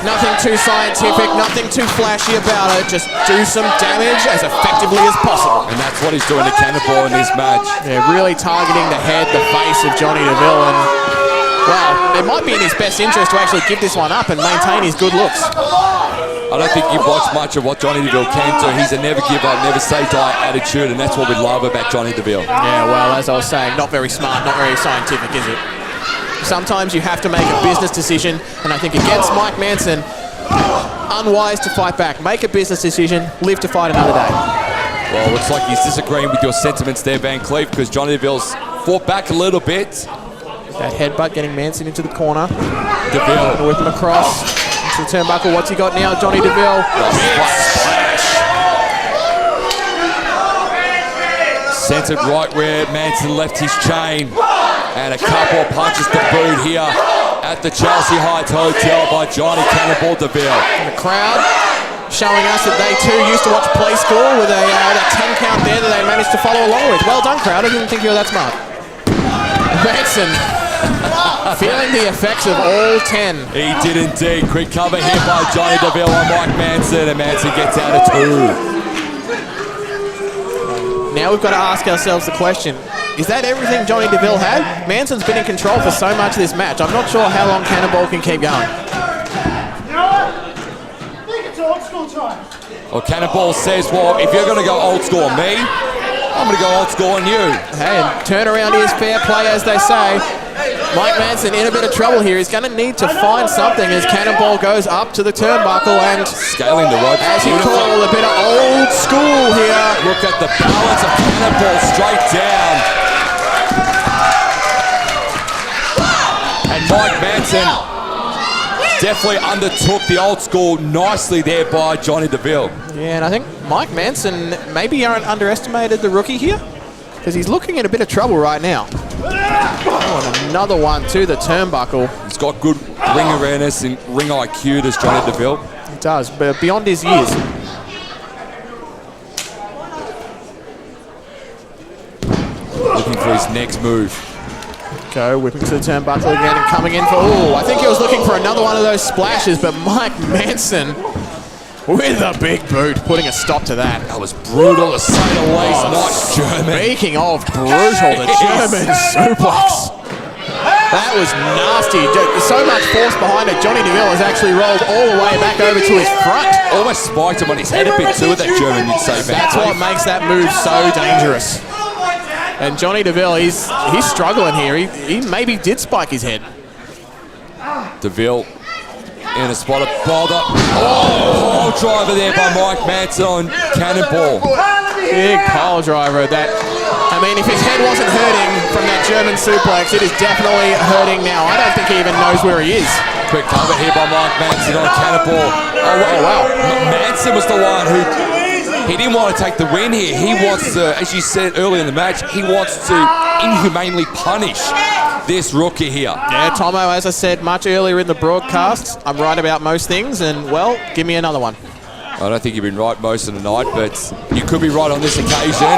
Nothing too scientific, nothing too flashy about it. Just do some damage as effectively as possible. And that's what he's doing to Cannonball in this match. Yeah, really targeting the head, the face of Johnny Deville. And, well, it might be in his best interest to actually give this one up and maintain his good looks. I don't think you've watched much of what Johnny Deville can do. He's a never give up, never say die attitude, and that's what we love about Johnny Deville. Yeah, well, as I was saying, not very smart, not very scientific, is it? Sometimes you have to make a business decision, and I think against Mike Manson, unwise to fight back. Make a business decision, live to fight another day. Well, it looks like he's disagreeing with your sentiments there, Van Cleef, because Johnny Deville's fought back a little bit. That headbutt getting Manson into the corner. Deville. Gonna whip him across into the turnbuckle. What's he got now, Johnny Deville? Splash. Sent it right where Manson left his chain. And a couple of punches to boot here at the Chelsea Heights Hotel by Johnny Cannonball Deville. And the crowd showing us that they too used to watch Play School with that 10 count there that they managed to follow along with. Well done, crowd. I didn't think you were that smart. Manson feeling the effects of all 10. He did indeed. Quick cover here by Johnny Deville on Mike Manson, and Manson gets out of 2. Now we've got to ask ourselves the question, is that everything Johnny Deville had? Manson's been in control for so much of this match. I'm not sure how long Cannonball can keep going. You know what? I think it's old school time. Well, Cannonball says, well, if you're going to go old school on me, I'm going to go old school on you. Hey, and turn around is fair play, as they say. Mike Manson in a bit of trouble here. He's going to need to find something as Cannonball goes up to the turnbuckle and scaling the rope. As you call, a bit of old school here. Look at the balance of Cannonball straight down. And Mike Manson definitely undertook the old school nicely there by Johnny Deville. Yeah, and I think Mike Manson maybe underestimated the rookie here because he's looking in a bit of trouble right now. Oh, and another one to the turnbuckle. He's got good ring awareness and ring IQ, does Johnny Deville. He does, but beyond his years. Looking for his next move. Go, whipping to the turnbuckle again and coming in for, ooh, I think he was looking for another one of those splashes, but Mike Manson with a big boot, putting a stop to that. That was brutal to say the least. Nice German. Speaking of brutal, the German suplex. That was nasty. So much force behind it. Johnny Deville has actually rolled all the way back over to his front. Almost spiked him on his head a bit too with that German, you'd say. That's what makes that move so dangerous. And Johnny Deville, he's struggling here. He maybe did spike his head. Deville in a spot of boulder. Oh, pole driver there by Mike Manson on Cannonball. Big pole driver. That, I mean, if his head wasn't hurting from that German suplex, it is definitely hurting now. I don't think he even knows where he is. Quick cover here by Mike Manson on Cannonball. Oh, wow. Manson was the one who... He didn't want to take the win here. He wants to, as you said earlier in the match, he wants to inhumanely punish this rookie here. Yeah, Tomo, as I said much earlier in the broadcast, I'm right about most things, and, well, give me another one. I don't think you've been right most of the night, but you could be right on this occasion.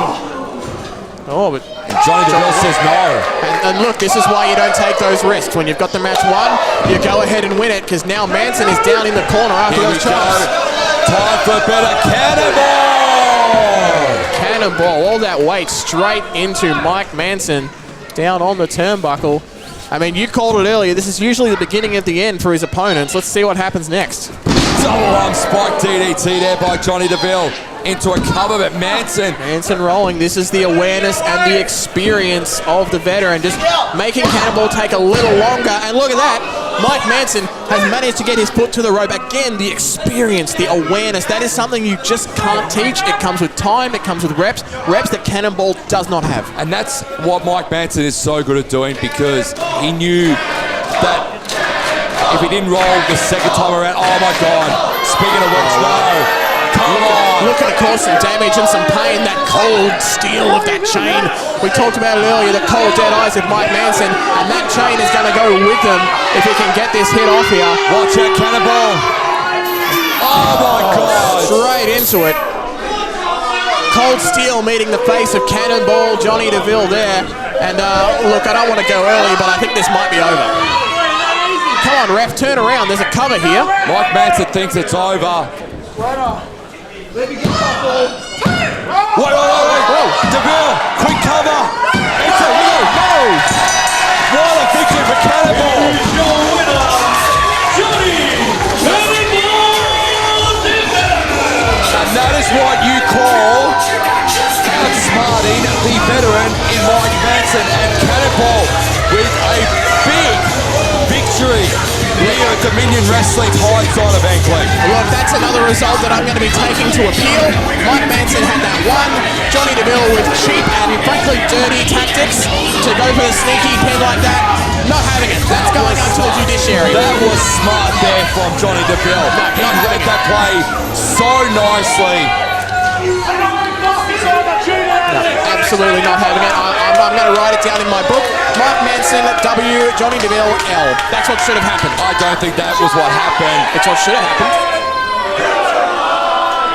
Oh, but Johnny Deville says no. And look, this is why you don't take those risks. When you've got the match won, you go ahead and win it, because now Manson is down in the corner after those chops. Time for a better Cannonball! Cannonball, all that weight straight into Mike Manson, down on the turnbuckle. I mean, you called it earlier. This is usually the beginning of the end for his opponents. Let's see what happens next. Double arm spike DDT there by Johnny Deville into a cover, but Manson rolling. This is the awareness and the experience of the veteran, just making Cannonball take a little longer. And look at that, Mike Manson has managed to get his foot to the rope. Again, the experience, the awareness, that is something you just can't teach. It comes with time, it comes with reps that Cannonball does not have. And that's what Mike Manson is so good at doing, because he knew that if he didn't roll the second time around, oh my God, speaking of which, no. Come on. Looking to cause some damage and some pain. That cold steel of that chain. We talked about it earlier, the cold dead eyes of Mike Manson, and that chain is going to go with them if he can get this hit off here. Watch out, Cannonball. Oh my God. Straight into it. Cold steel meeting the face of Cannonball, Johnny Deville there. And look, I don't want to go early, but I think this might be over. Come on, ref, turn around. There's a cover here. Mike Manson thinks it's over. Let me get that ball. Whoa. Deville, quick cover. It's a no. What a victory for Cannonball. Here's your winner, Johnny Cannonball Deville. And that is what you call outsmarting the veteran in Mike Manson, and Cannonball with a big victory. Here at Dominion Wrestling's highest on of Ankling. Look, that's another result that I'm going to be taking to appeal. Mike Manson had that one. Johnny Deville with cheap and frankly dirty tactics to go for the sneaky pin like that. Not having it. That's going up to the judiciary. That was smart there from Johnny Deville. He read that play so nicely. No, absolutely not having it. I'm going to write it down in my book. Mike Manson, W, Johnny Deville, L. That's what should have happened. I don't think that was what happened. It's what should have happened.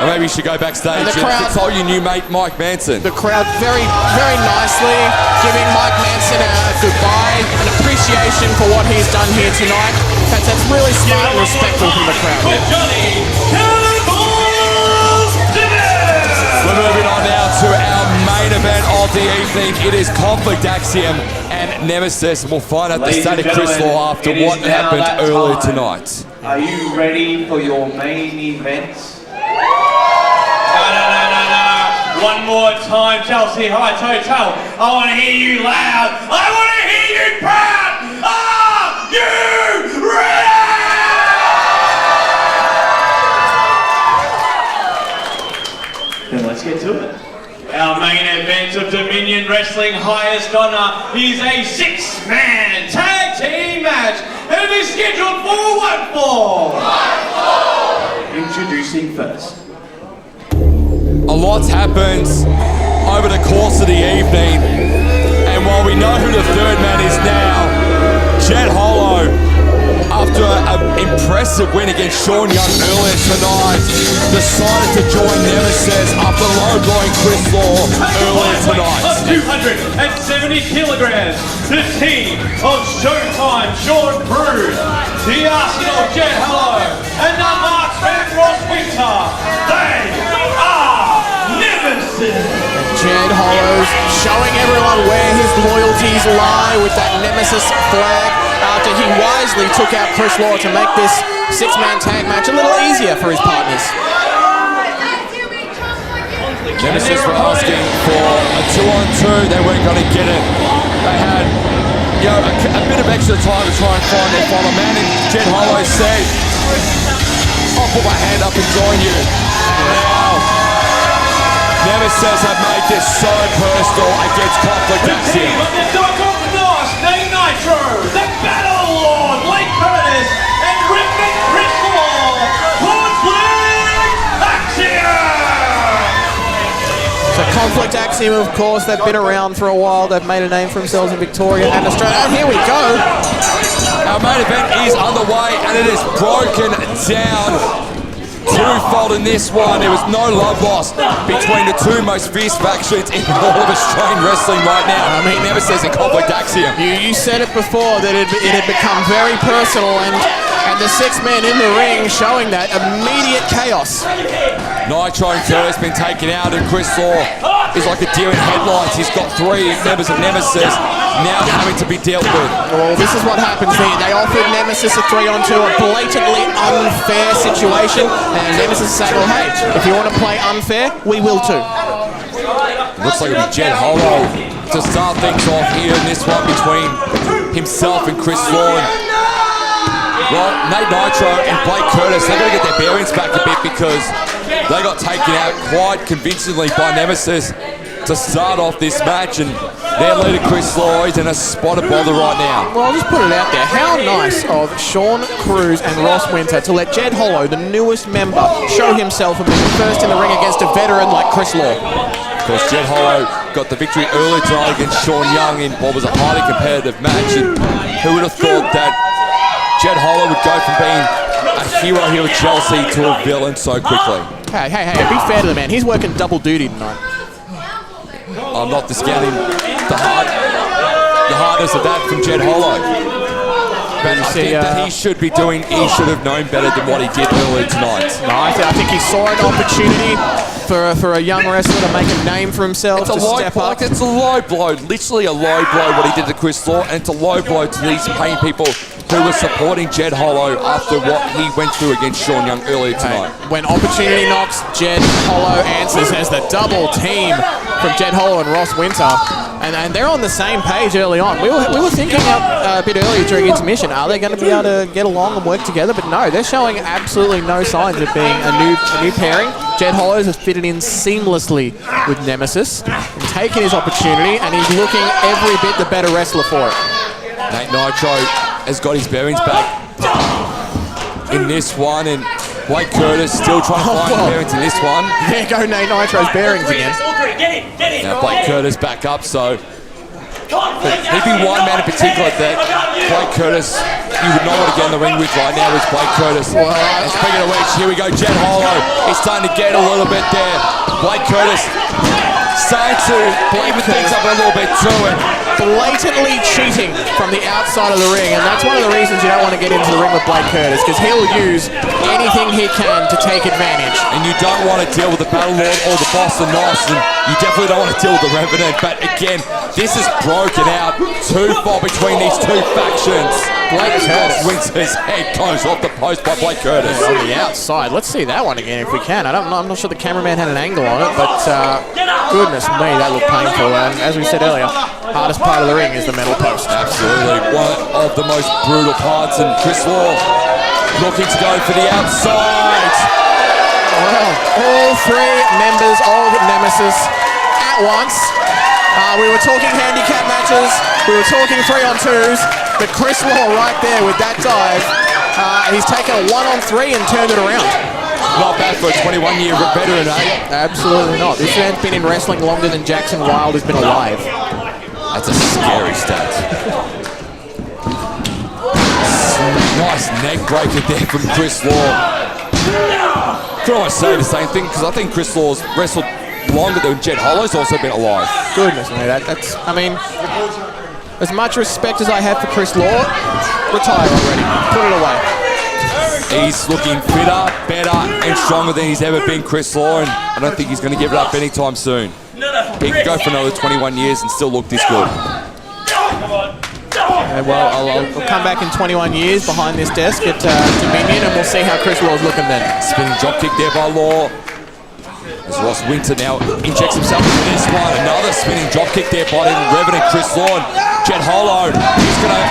Or maybe you should go backstage and consult your new mate, Mike Manson. The crowd very, very nicely giving Mike Manson a goodbye, an appreciation for what he's done here tonight. That's really smart and respectful from the crowd. With Johnny Cannonball Deville. We're moving on now to our main event of the evening. It is Conflict Axiom and Nemesis. We'll find out the state of Chris Law after what happened earlier tonight. Are you ready for your main event? No. One more time, Chelsea High Total. I want to hear you loud. I want to hear you proud. Are you ready? Then let's get to it. Our main event of Dominion Wrestling highest honor is a 6-man tag team match, and it is scheduled for one fall. Introducing first. A lot's happened over the course of the evening, and while we know who the third man is now, Jed Hollow, after an impressive win against Shaun Young earlier tonight, decided to join Nemesis after low-blowing Chris Law earlier tonight. Of 270 kilograms, the team of Showtime Sean Cruz, the Arsenal Jed Hollow, and the Marksman Ross Winter. They are Nemesis. Jed Hollows showing everyone where his loyalties lie with that Nemesis flag after he wisely took out Chris Law to make this 6-man tag match a little easier for his partners. Nemesis were asking for a 2-on-2, they weren't going to get it. They had a bit of extra time to try and find their final man, and Jed Hollow said, I'll put my hand up and join you. Now, Nemesis have made this so personal against Conflict Axiom. The team of the Dark of North, Nate Nitro, the Battle Lord, Blake Curtis, and Rick Chris Law, Conflict Axiom! So Conflict Axiom, of course, they've been around for a while. They've made a name for themselves in Victoria and Australia. And here we go. Our main event is underway, and it is broken down twofold in this one. There was no love lost between the two most fierce factions in all of Australian wrestling right now. I mean, Nemesis and Conflict Axiom. You said it before that it had become very personal, and And the 6 men in the ring showing that immediate chaos. Nitro and Curtis been taken out, and Chris Law is like a deer in headlights. He's got 3 members of Nemesis now having to be dealt with. Well, this is what happens here. They offered Nemesis a 3-on-2, a blatantly unfair situation, and Nemesis said, well, hey, if you want to play unfair, we will too. Looks like it'll be Jed Hollow to start things off here in this one between himself and Chris Law. Well, Nate Nitro and Blake Curtis, they've got to get their bearings back a bit because they got taken out quite convincingly by Nemesis to start off this match, and their leader Chris Law is in a spot of bother right now. Well, I'll just put it out there. How nice of Shaun, Cruz and Ross Winter to let Jed Hollow, the newest member, show himself and be first in the ring against a veteran like Chris Law. Of course, Jed Hollow got the victory early tonight against Shaun Young in what was a highly competitive match, and who would have thought that Jed Hollow would go from being a hero here with Chelsea to a villain so quickly. Hey, be fair to the man. He's working double duty tonight. I'm not discounting the hardness of that from Jed Hollow. But I think that he should have known better than what he did earlier tonight. No, I think he saw an opportunity for a young wrestler to make a name for himself, to step up. It's a low blow, literally a low blow what he did to Chris Law, and it's a low blow to these paying people who were supporting Jed Hollow after what he went through against Shaun Young earlier tonight. When opportunity knocks, Jed Hollow answers as the double team from Jed Hollow and Ross Winter. And they're on the same page early on. We were thinking a bit earlier during intermission, are they going to be able to get along and work together? But no, they're showing absolutely no signs of being a new pairing. Jed Hollows has fitted in seamlessly with Nemesis and taken his opportunity, and he's looking every bit the better wrestler for it. Nate Nitro has got his bearings back in this one, and Blake Curtis still trying to find bearings in this one. There go Nate Nitro's bearings again. Now Blake Curtis back up, so he'd be one man in particular that Blake Curtis you would not want to get in the ring with right now is Blake Curtis. And speaking of which, here we go, Jed Hollow is starting to get a little bit there. Blake Curtis starting to even things up a little bit too, and blatantly cheating from the outside of the ring, and that's one of the reasons you don't want to get into the ring with Blake Curtis, because he'll use anything he can to take advantage. And you don't want to deal with the Battle Lord or the Boston Knots, and you definitely don't want to deal with the Revenant, but again, this is broken out too far between these two factions. Blake Curtis wins his head, goes off the post by Blake Curtis. On the outside. Let's see that one again if we can. I'm not sure the cameraman had an angle on it, but goodness me, that looked painful. And as we said earlier, hardest part of the ring is the metal post. Absolutely, one of the most brutal parts, and Chris Law looking to go for the outside. Well, all three members of Nemesis at once. We were talking handicap matches, we were talking 3-on-2s, but Chris Law right there with that dive, he's taken a 1-on-3 and turned it around. Not bad for a 21-year veteran, eh? Absolutely not. This man's been in wrestling longer than Jackson Wilde has been alive. That's a scary stat. Nice neck breaker there from Chris Law. Could almost say the same thing, because I think Chris Law's wrestled longer than Jed Hollow's also been alive. Goodness me, that's, I mean, as much respect as I have for Chris Law, retire already. Put it away. He's looking fitter, better, and stronger than he's ever been, Chris Law, and I don't think he's going to give it up anytime soon. He could go for another 21 years and still look this good. Well, I'll come back in 21 years behind this desk at Dominion, and we'll see how Chris Law's looking then. Spinning dropkick there by Law. As Ross Winter now injects himself into this one. Another spinning dropkick there by the Revenant Chris Law. Jed Hollow, he's going to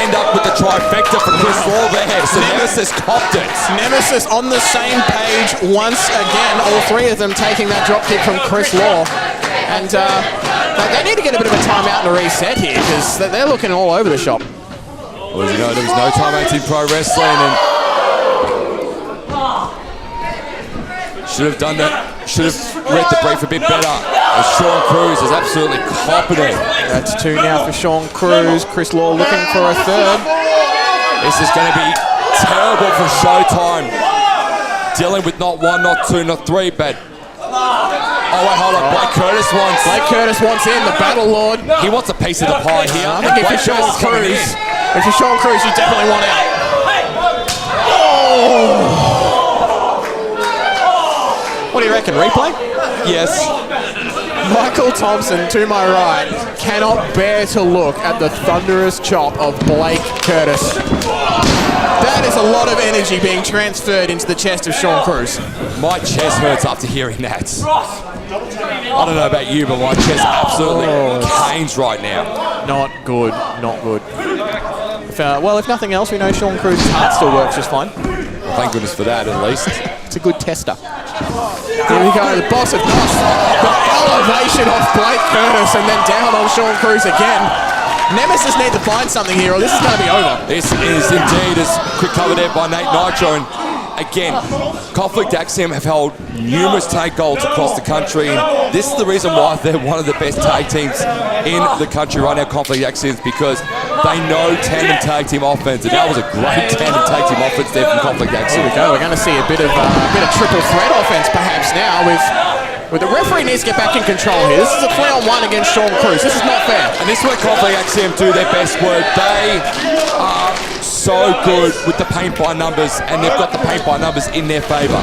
end up with the trifecta for Chris Law there. So Nemesis copped it. Nemesis on the same page once again. All three of them taking that dropkick from Chris Law. And they need to get a bit of a timeout and a reset here, because they're looking all over the shop. Well, as you know, there was no timeouts in pro wrestling, and should have done that. Should have read the brief a bit better. As Shaun Cruz is absolutely copping it. That's two now for Shaun Cruz. Chris Law looking for a third. This is going to be terrible for Showtime. Dealing with not one, not two, not three, but... Oh, wait, hold on. Blake Curtis wants in, the Battle Lord. He wants a piece of the pie here. I think if you're Shaun Cruz, you definitely want out. What do you reckon, replay? Yes. Michael Thompson, to my right, cannot bear to look at the thunderous chop of Blake Curtis. That is a lot of energy being transferred into the chest of Shaun Cruz. My chest hurts after hearing that. I don't know about you, but my chest absolutely canes right now. Not good, not good. If nothing else, we know Shaun Cruz's heart still works just fine. Well, thank goodness for that, at least. It's a good tester. Here we go, the boss of Nos. The elevation off Blake Curtis and then down on Shaun Cruz again. Nemesis need to find something here or this is going to be over. This is indeed a quick cover there by Nate Nitro. And again, Conflict Axiom have held numerous tag goals across the country. And this is the reason why they're one of the best tag teams in the country right now, Conflict Axioms, because they know tandem tag team offense. And that was a great tandem tag team offense there from Conflict Axioms. Here we go, we're going to see a bit of triple threat offense perhaps now with the referee needs to get back in control here. This is a 3-on-1 against Shaun Cruz. This is not fair. And this is where Conflict Axiom do their best work. They are so good with the paint by numbers, and they've got the paint by numbers in their favour.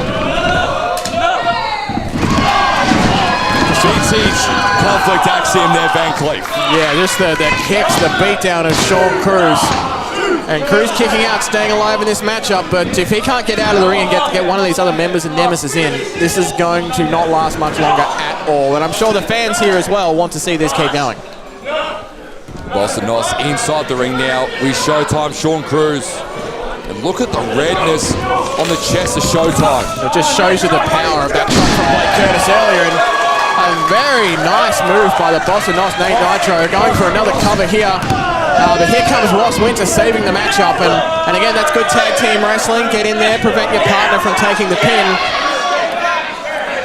Vintage Conflict Axiom there, Van Cleef. Yeah, just the kicks, the beatdown of Shaun Cruz. And Cruz kicking out, staying alive in this matchup, but if he can't get out of the ring and get one of these other members of Nemesis in, this is going to not last much longer at all. And I'm sure the fans here as well want to see this keep going. Boston Nos inside the ring now with Showtime Shaun Cruz. And look at the redness on the chest of Showtime. It just shows you the power of that shot from Blake Curtis earlier. And a very nice move by the Boston Nos, Nate Nitro, going for another cover here. But here comes Ross Winter saving the matchup. And again, that's good tag team wrestling. Get in there, prevent your partner from taking the pin.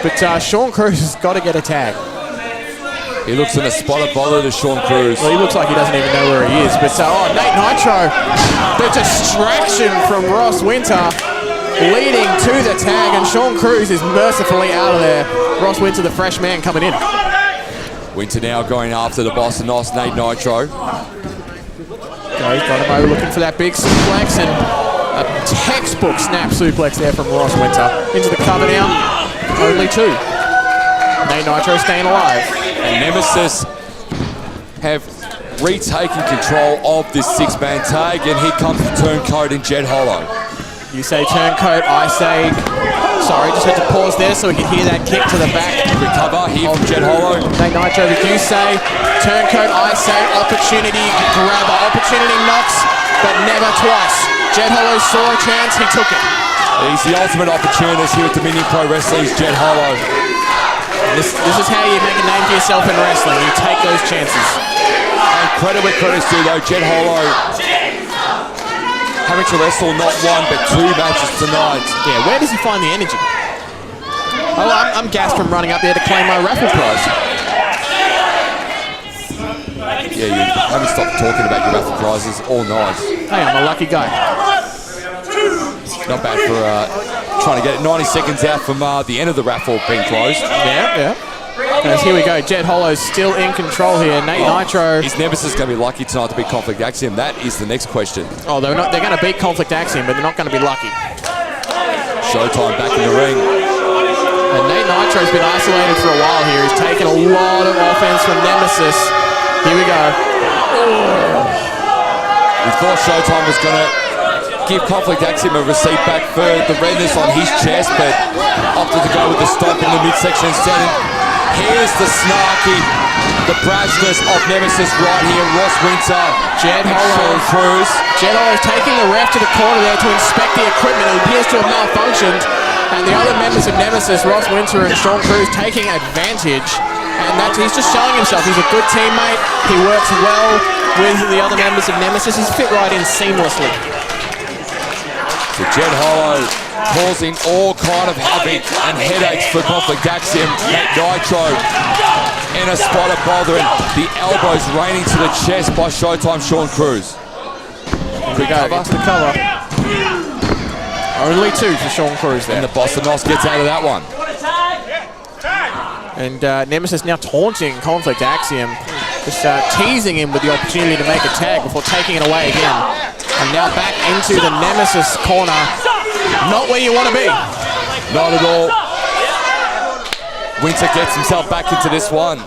But Shaun Cruz has got to get a tag. He looks in a spot of bother to Shaun Cruz. Well, he looks like he doesn't even know where he is. But Nate Nitro, the distraction from Ross Winter leading to the tag, and Shaun Cruz is mercifully out of there. Ross Winter, the fresh man, coming in. Winter now going after the Boston Nos, Nate Nitro. He's got him over looking for that big suplex, and a textbook snap suplex there from Ross Winter. Into the cover now, only two. Nate Nitro staying alive. And Nemesis have retaken control of this six-man tag, and here comes the turncoat in Jed Hollow. You say turncoat, I say... Sorry, just had to pause there so we could hear that kick to the back. Recover here from Jed Hollow. Nate Nitro, you say turncoat, I say opportunity grabber. Opportunity knocks, but never twice. Jed Hollow saw a chance, he took it. He's the ultimate opportunist here at Dominion Pro Wrestling's Jed Hollow. This is how you make a name for yourself in wrestling. You take those chances. And credit where credit's due though, Jed Hollow having to wrestle not one but two matches tonight. Yeah, where does he find the energy? Oh, I'm gassed from running up there to claim my raffle prize. Yeah, you haven't stopped talking about your raffle prizes all night. Hey, I'm a lucky guy. Not bad for trying to get it 90 seconds out from the end of the raffle being closed. Yeah. As here we go, Jed Hollow's still in control here. Nate Nitro. Is Nemesis going to be lucky tonight to beat Conflict Axiom? That is the next question. Oh, they're going to beat Conflict Axiom, but they're not going to be lucky. Showtime back in the ring. And Nate Nitro's been isolated for a while here. He's taken a lot of offense from Nemesis. Here we go. We thought Showtime was going to give Conflict Axiom a receipt back for the redness on his chest, but opted to go with the stomp in the midsection instead. Here's the snarky, the brashness of Nemesis right here. Ross Winter, Jed Hollow. Cruz. Jed Hollow taking the ref to the corner there to inspect the equipment. It appears to have malfunctioned. And the other members of Nemesis, Ross Winter and Shaun Cruz, taking advantage. And he's just showing himself. He's a good teammate. He works well with the other members of Nemesis. He's fit right in seamlessly. So Jed Hollow causing all kind of havoc and headaches for Conflict Axiom. Nate Nitro in a spot of bother, and the elbows raining to the chest by Showtime Shaun Cruz. Here we go, into the cover. Only two for Shaun Cruz there. And the Boston Nos gets out of that one. And Nemesis now taunting Conflict Axiom, just teasing him with the opportunity to make a tag before taking it away again. And now back into the Nemesis corner. Not where you want to be. Not at all. Winter gets himself back into this one.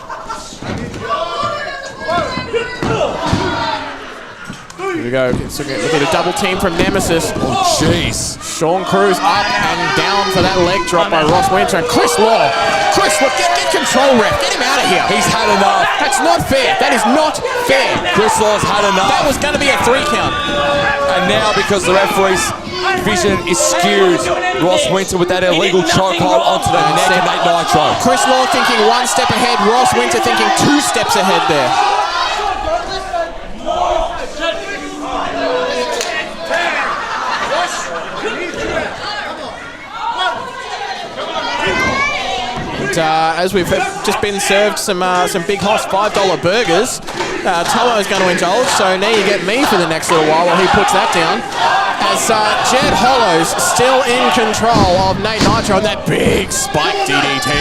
Here we go. Look at a double team from Nemesis. Oh, jeez. Shaun Cruz up and down for that leg drop by Ross Winter. And Chris Law. Chris, look, get control, ref. Get him out of here. He's had enough. That's not fair. That is not fair. Chris Law's had enough. That was going to be a 3 count. And now, because the referee's vision is skewed, Ross Winter with that illegal chokehold onto the neck of Nate Nitro. Chris Law thinking 1 step ahead. Ross Winter thinking 2 steps ahead there. As we've just been served some Big Hoss $5 burgers, Tomo's going to indulge, so now you get me for the next little while he puts that down. As Jed Hollow's still in control of Nate Nitro and that big spike DDT.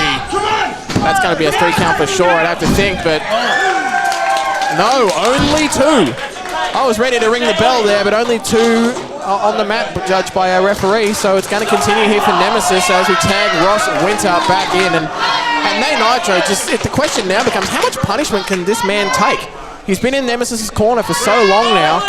That's going to be a 3 count for sure, I'd have to think, but no, only 2. I was ready to ring the bell there, but only 2 on the mat judged by our referee, so it's going to continue here for Nemesis as we tag Ross Winter back in. And Nate Nitro, the question now becomes, how much punishment can this man take? He's been in Nemesis' corner for so long now.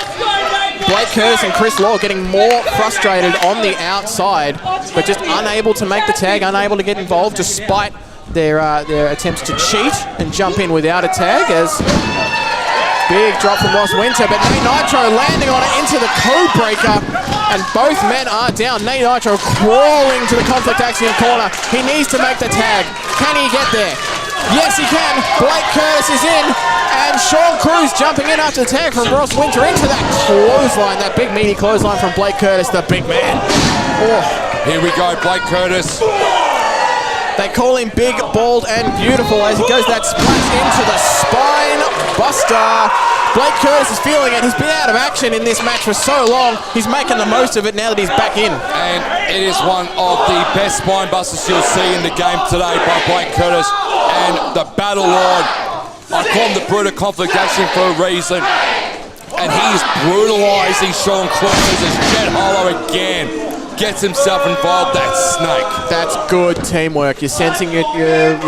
Blake Curtis and Chris Law getting more frustrated on the outside, but just unable to make the tag, unable to get involved despite their attempts to cheat and jump in without a tag. As big drop from Ross Winter, but Nate Nitro landing on it into the code breaker, and both men are down. Nate Nitro crawling to the Conflict Axiom corner. He needs to make the tag. Can he get there? Yes, he can. Blake Curtis is in, and Shaun Cruz jumping in after the tag from Ross Winter into that clothesline, that big meaty clothesline from Blake Curtis, the big man. Oh. Here we go, Blake Curtis. They call him big, bald, and beautiful as he goes that splash into the spine buster. Blake Curtis is feeling it. He's been out of action in this match for so long. He's making the most of it now that he's back in. And it is one of the best spine busters you'll see in the game today by Blake Curtis and the Battle Lord. I call him the Brutal Conflict Action for a reason. And he's brutalizing Shaun Cruz as Jed Hollow again gets himself involved, that snake. That's good teamwork. You're sensing your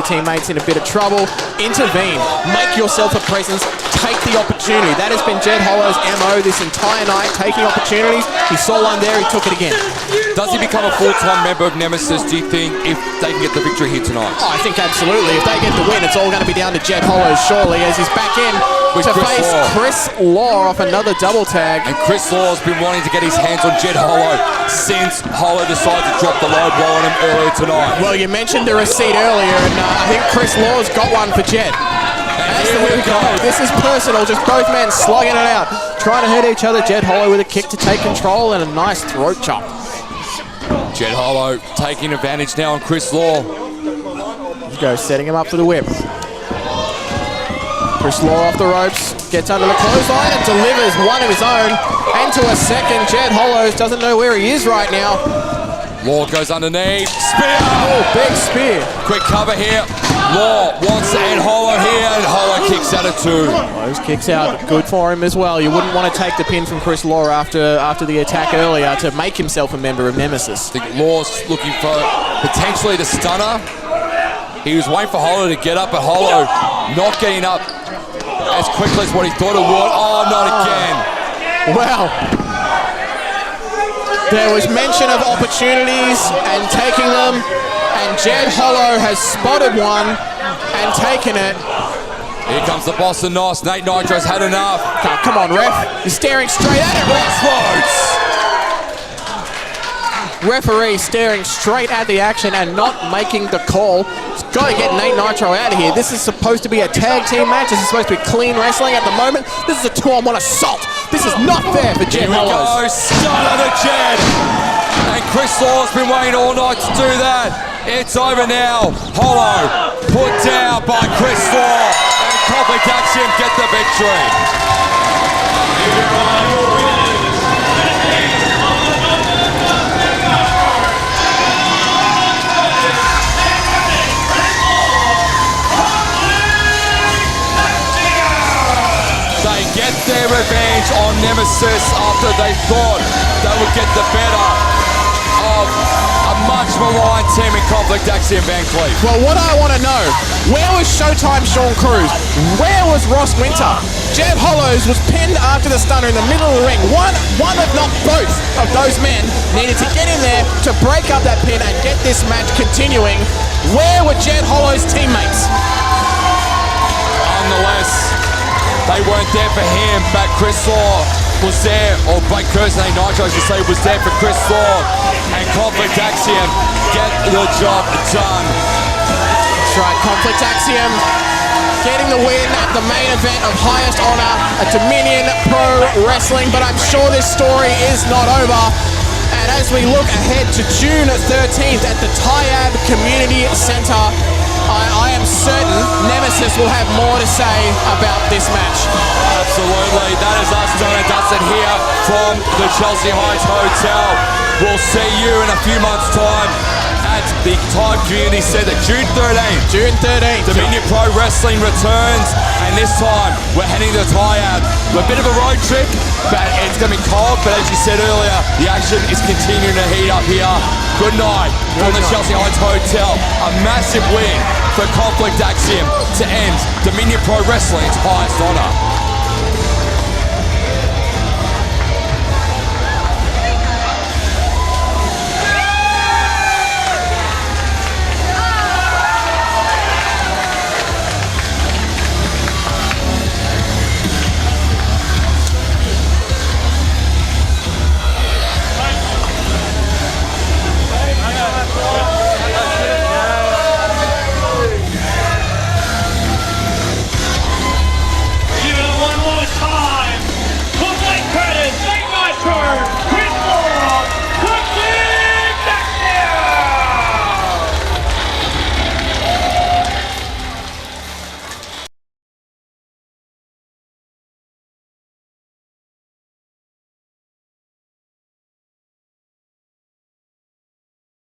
teammates in a bit of trouble. Intervene. Make yourself a presence. Take the opportunity. That has been Jed Hollow's MO this entire night, taking opportunities. He saw one there, he took it again. Does he become a full-time member of Nemesis, do you think, if they can get the victory here tonight? Oh, I think absolutely. If they get the win, it's all going to be down to Jed Hollow, surely, as he's back in to face Chris Law off another double tag. And Chris Law has been wanting to get his hands on Jed Hollow since Hollow decided to drop the load blow on him earlier tonight. Well, you mentioned a receipt earlier, and I think Chris Law's got one for Jed. That's the way we go. This is personal, just both men slugging it out, trying to hurt each other. Jed Hollow with a kick to take control and a nice throat chop. Jed Hollow taking advantage now on Chris Law. Here we go, setting him up for the whip. Chris Law off the ropes, gets under the clothesline and delivers one of his own. Into a second, Jed Hollow doesn't know where he is right now. Law goes underneath, spear! Oh, big spear. Quick cover here. Law wants to end Hollow here, and Hollow kicks out at 2. Those kicks out, good for him as well. You wouldn't want to take the pin from Chris Law after the attack earlier to make himself a member of Nemesis. I think Law's looking for potentially the stunner. He was waiting for Hollow to get up, but Hollow not getting up as quickly as what he thought it would. Oh, not again. Wow. There was mention of opportunities and taking them, and Jed Hollow has spotted one and taken it. Here comes the boss of NOS. Nate Nitro's had enough. Oh, come on, ref. He's staring straight at it. Referee staring straight at the action and not making the call. He's got to get Nate Nitro out of here. This is supposed to be a tag team match. This is supposed to be clean wrestling at the moment. This is a 2-on-1 assault. This is not fair for Jed Hollow. Here we go, stunner to Jed. And Chris Law's been waiting all night to do that. It's over now. Hollow put down by Chris Law. And Conflict Action get the victory. They get their revenge on Nemesis after they thought they would get the better of much maligned team in Conflict Axiom Van Cleef. Well, what I want to know, where was Showtime Shaun Cruz? Where was Ross Winter? Jeb Hollows was pinned after the stunner in the middle of the ring. One if not both of those men needed to get in there to break up that pin and get this match continuing. Where were Jed Hollow's teammates? Nonetheless, they weren't there for him, but Chris Law was there, or Blake Curzon, Nitro, I should say, was there for Chris Law, and Conflict Axiom get the job done. That's right, Conflict Axiom getting the win at the main event of highest honor at Dominion Pro Wrestling, but I'm sure this story is not over. And as we look ahead to June 13th at the Tyab Community Centre, I am certain Nemesis will have more to say about this match. Absolutely, that is us done and dusted here from the Chelsea Heights Hotel. We'll see you in a few months' time at the Tyab Community Centre, June 13th. June 13th. Dominion Pro Wrestling returns, and this time we're heading to Tyab. A bit of a road trip, but it's going to be cold, but as you said earlier, the action is continuing to heat up here. Good night from the Chelsea Heights Hotel. A massive win for Conflict Axiom to end Dominion Pro Wrestling's highest honor.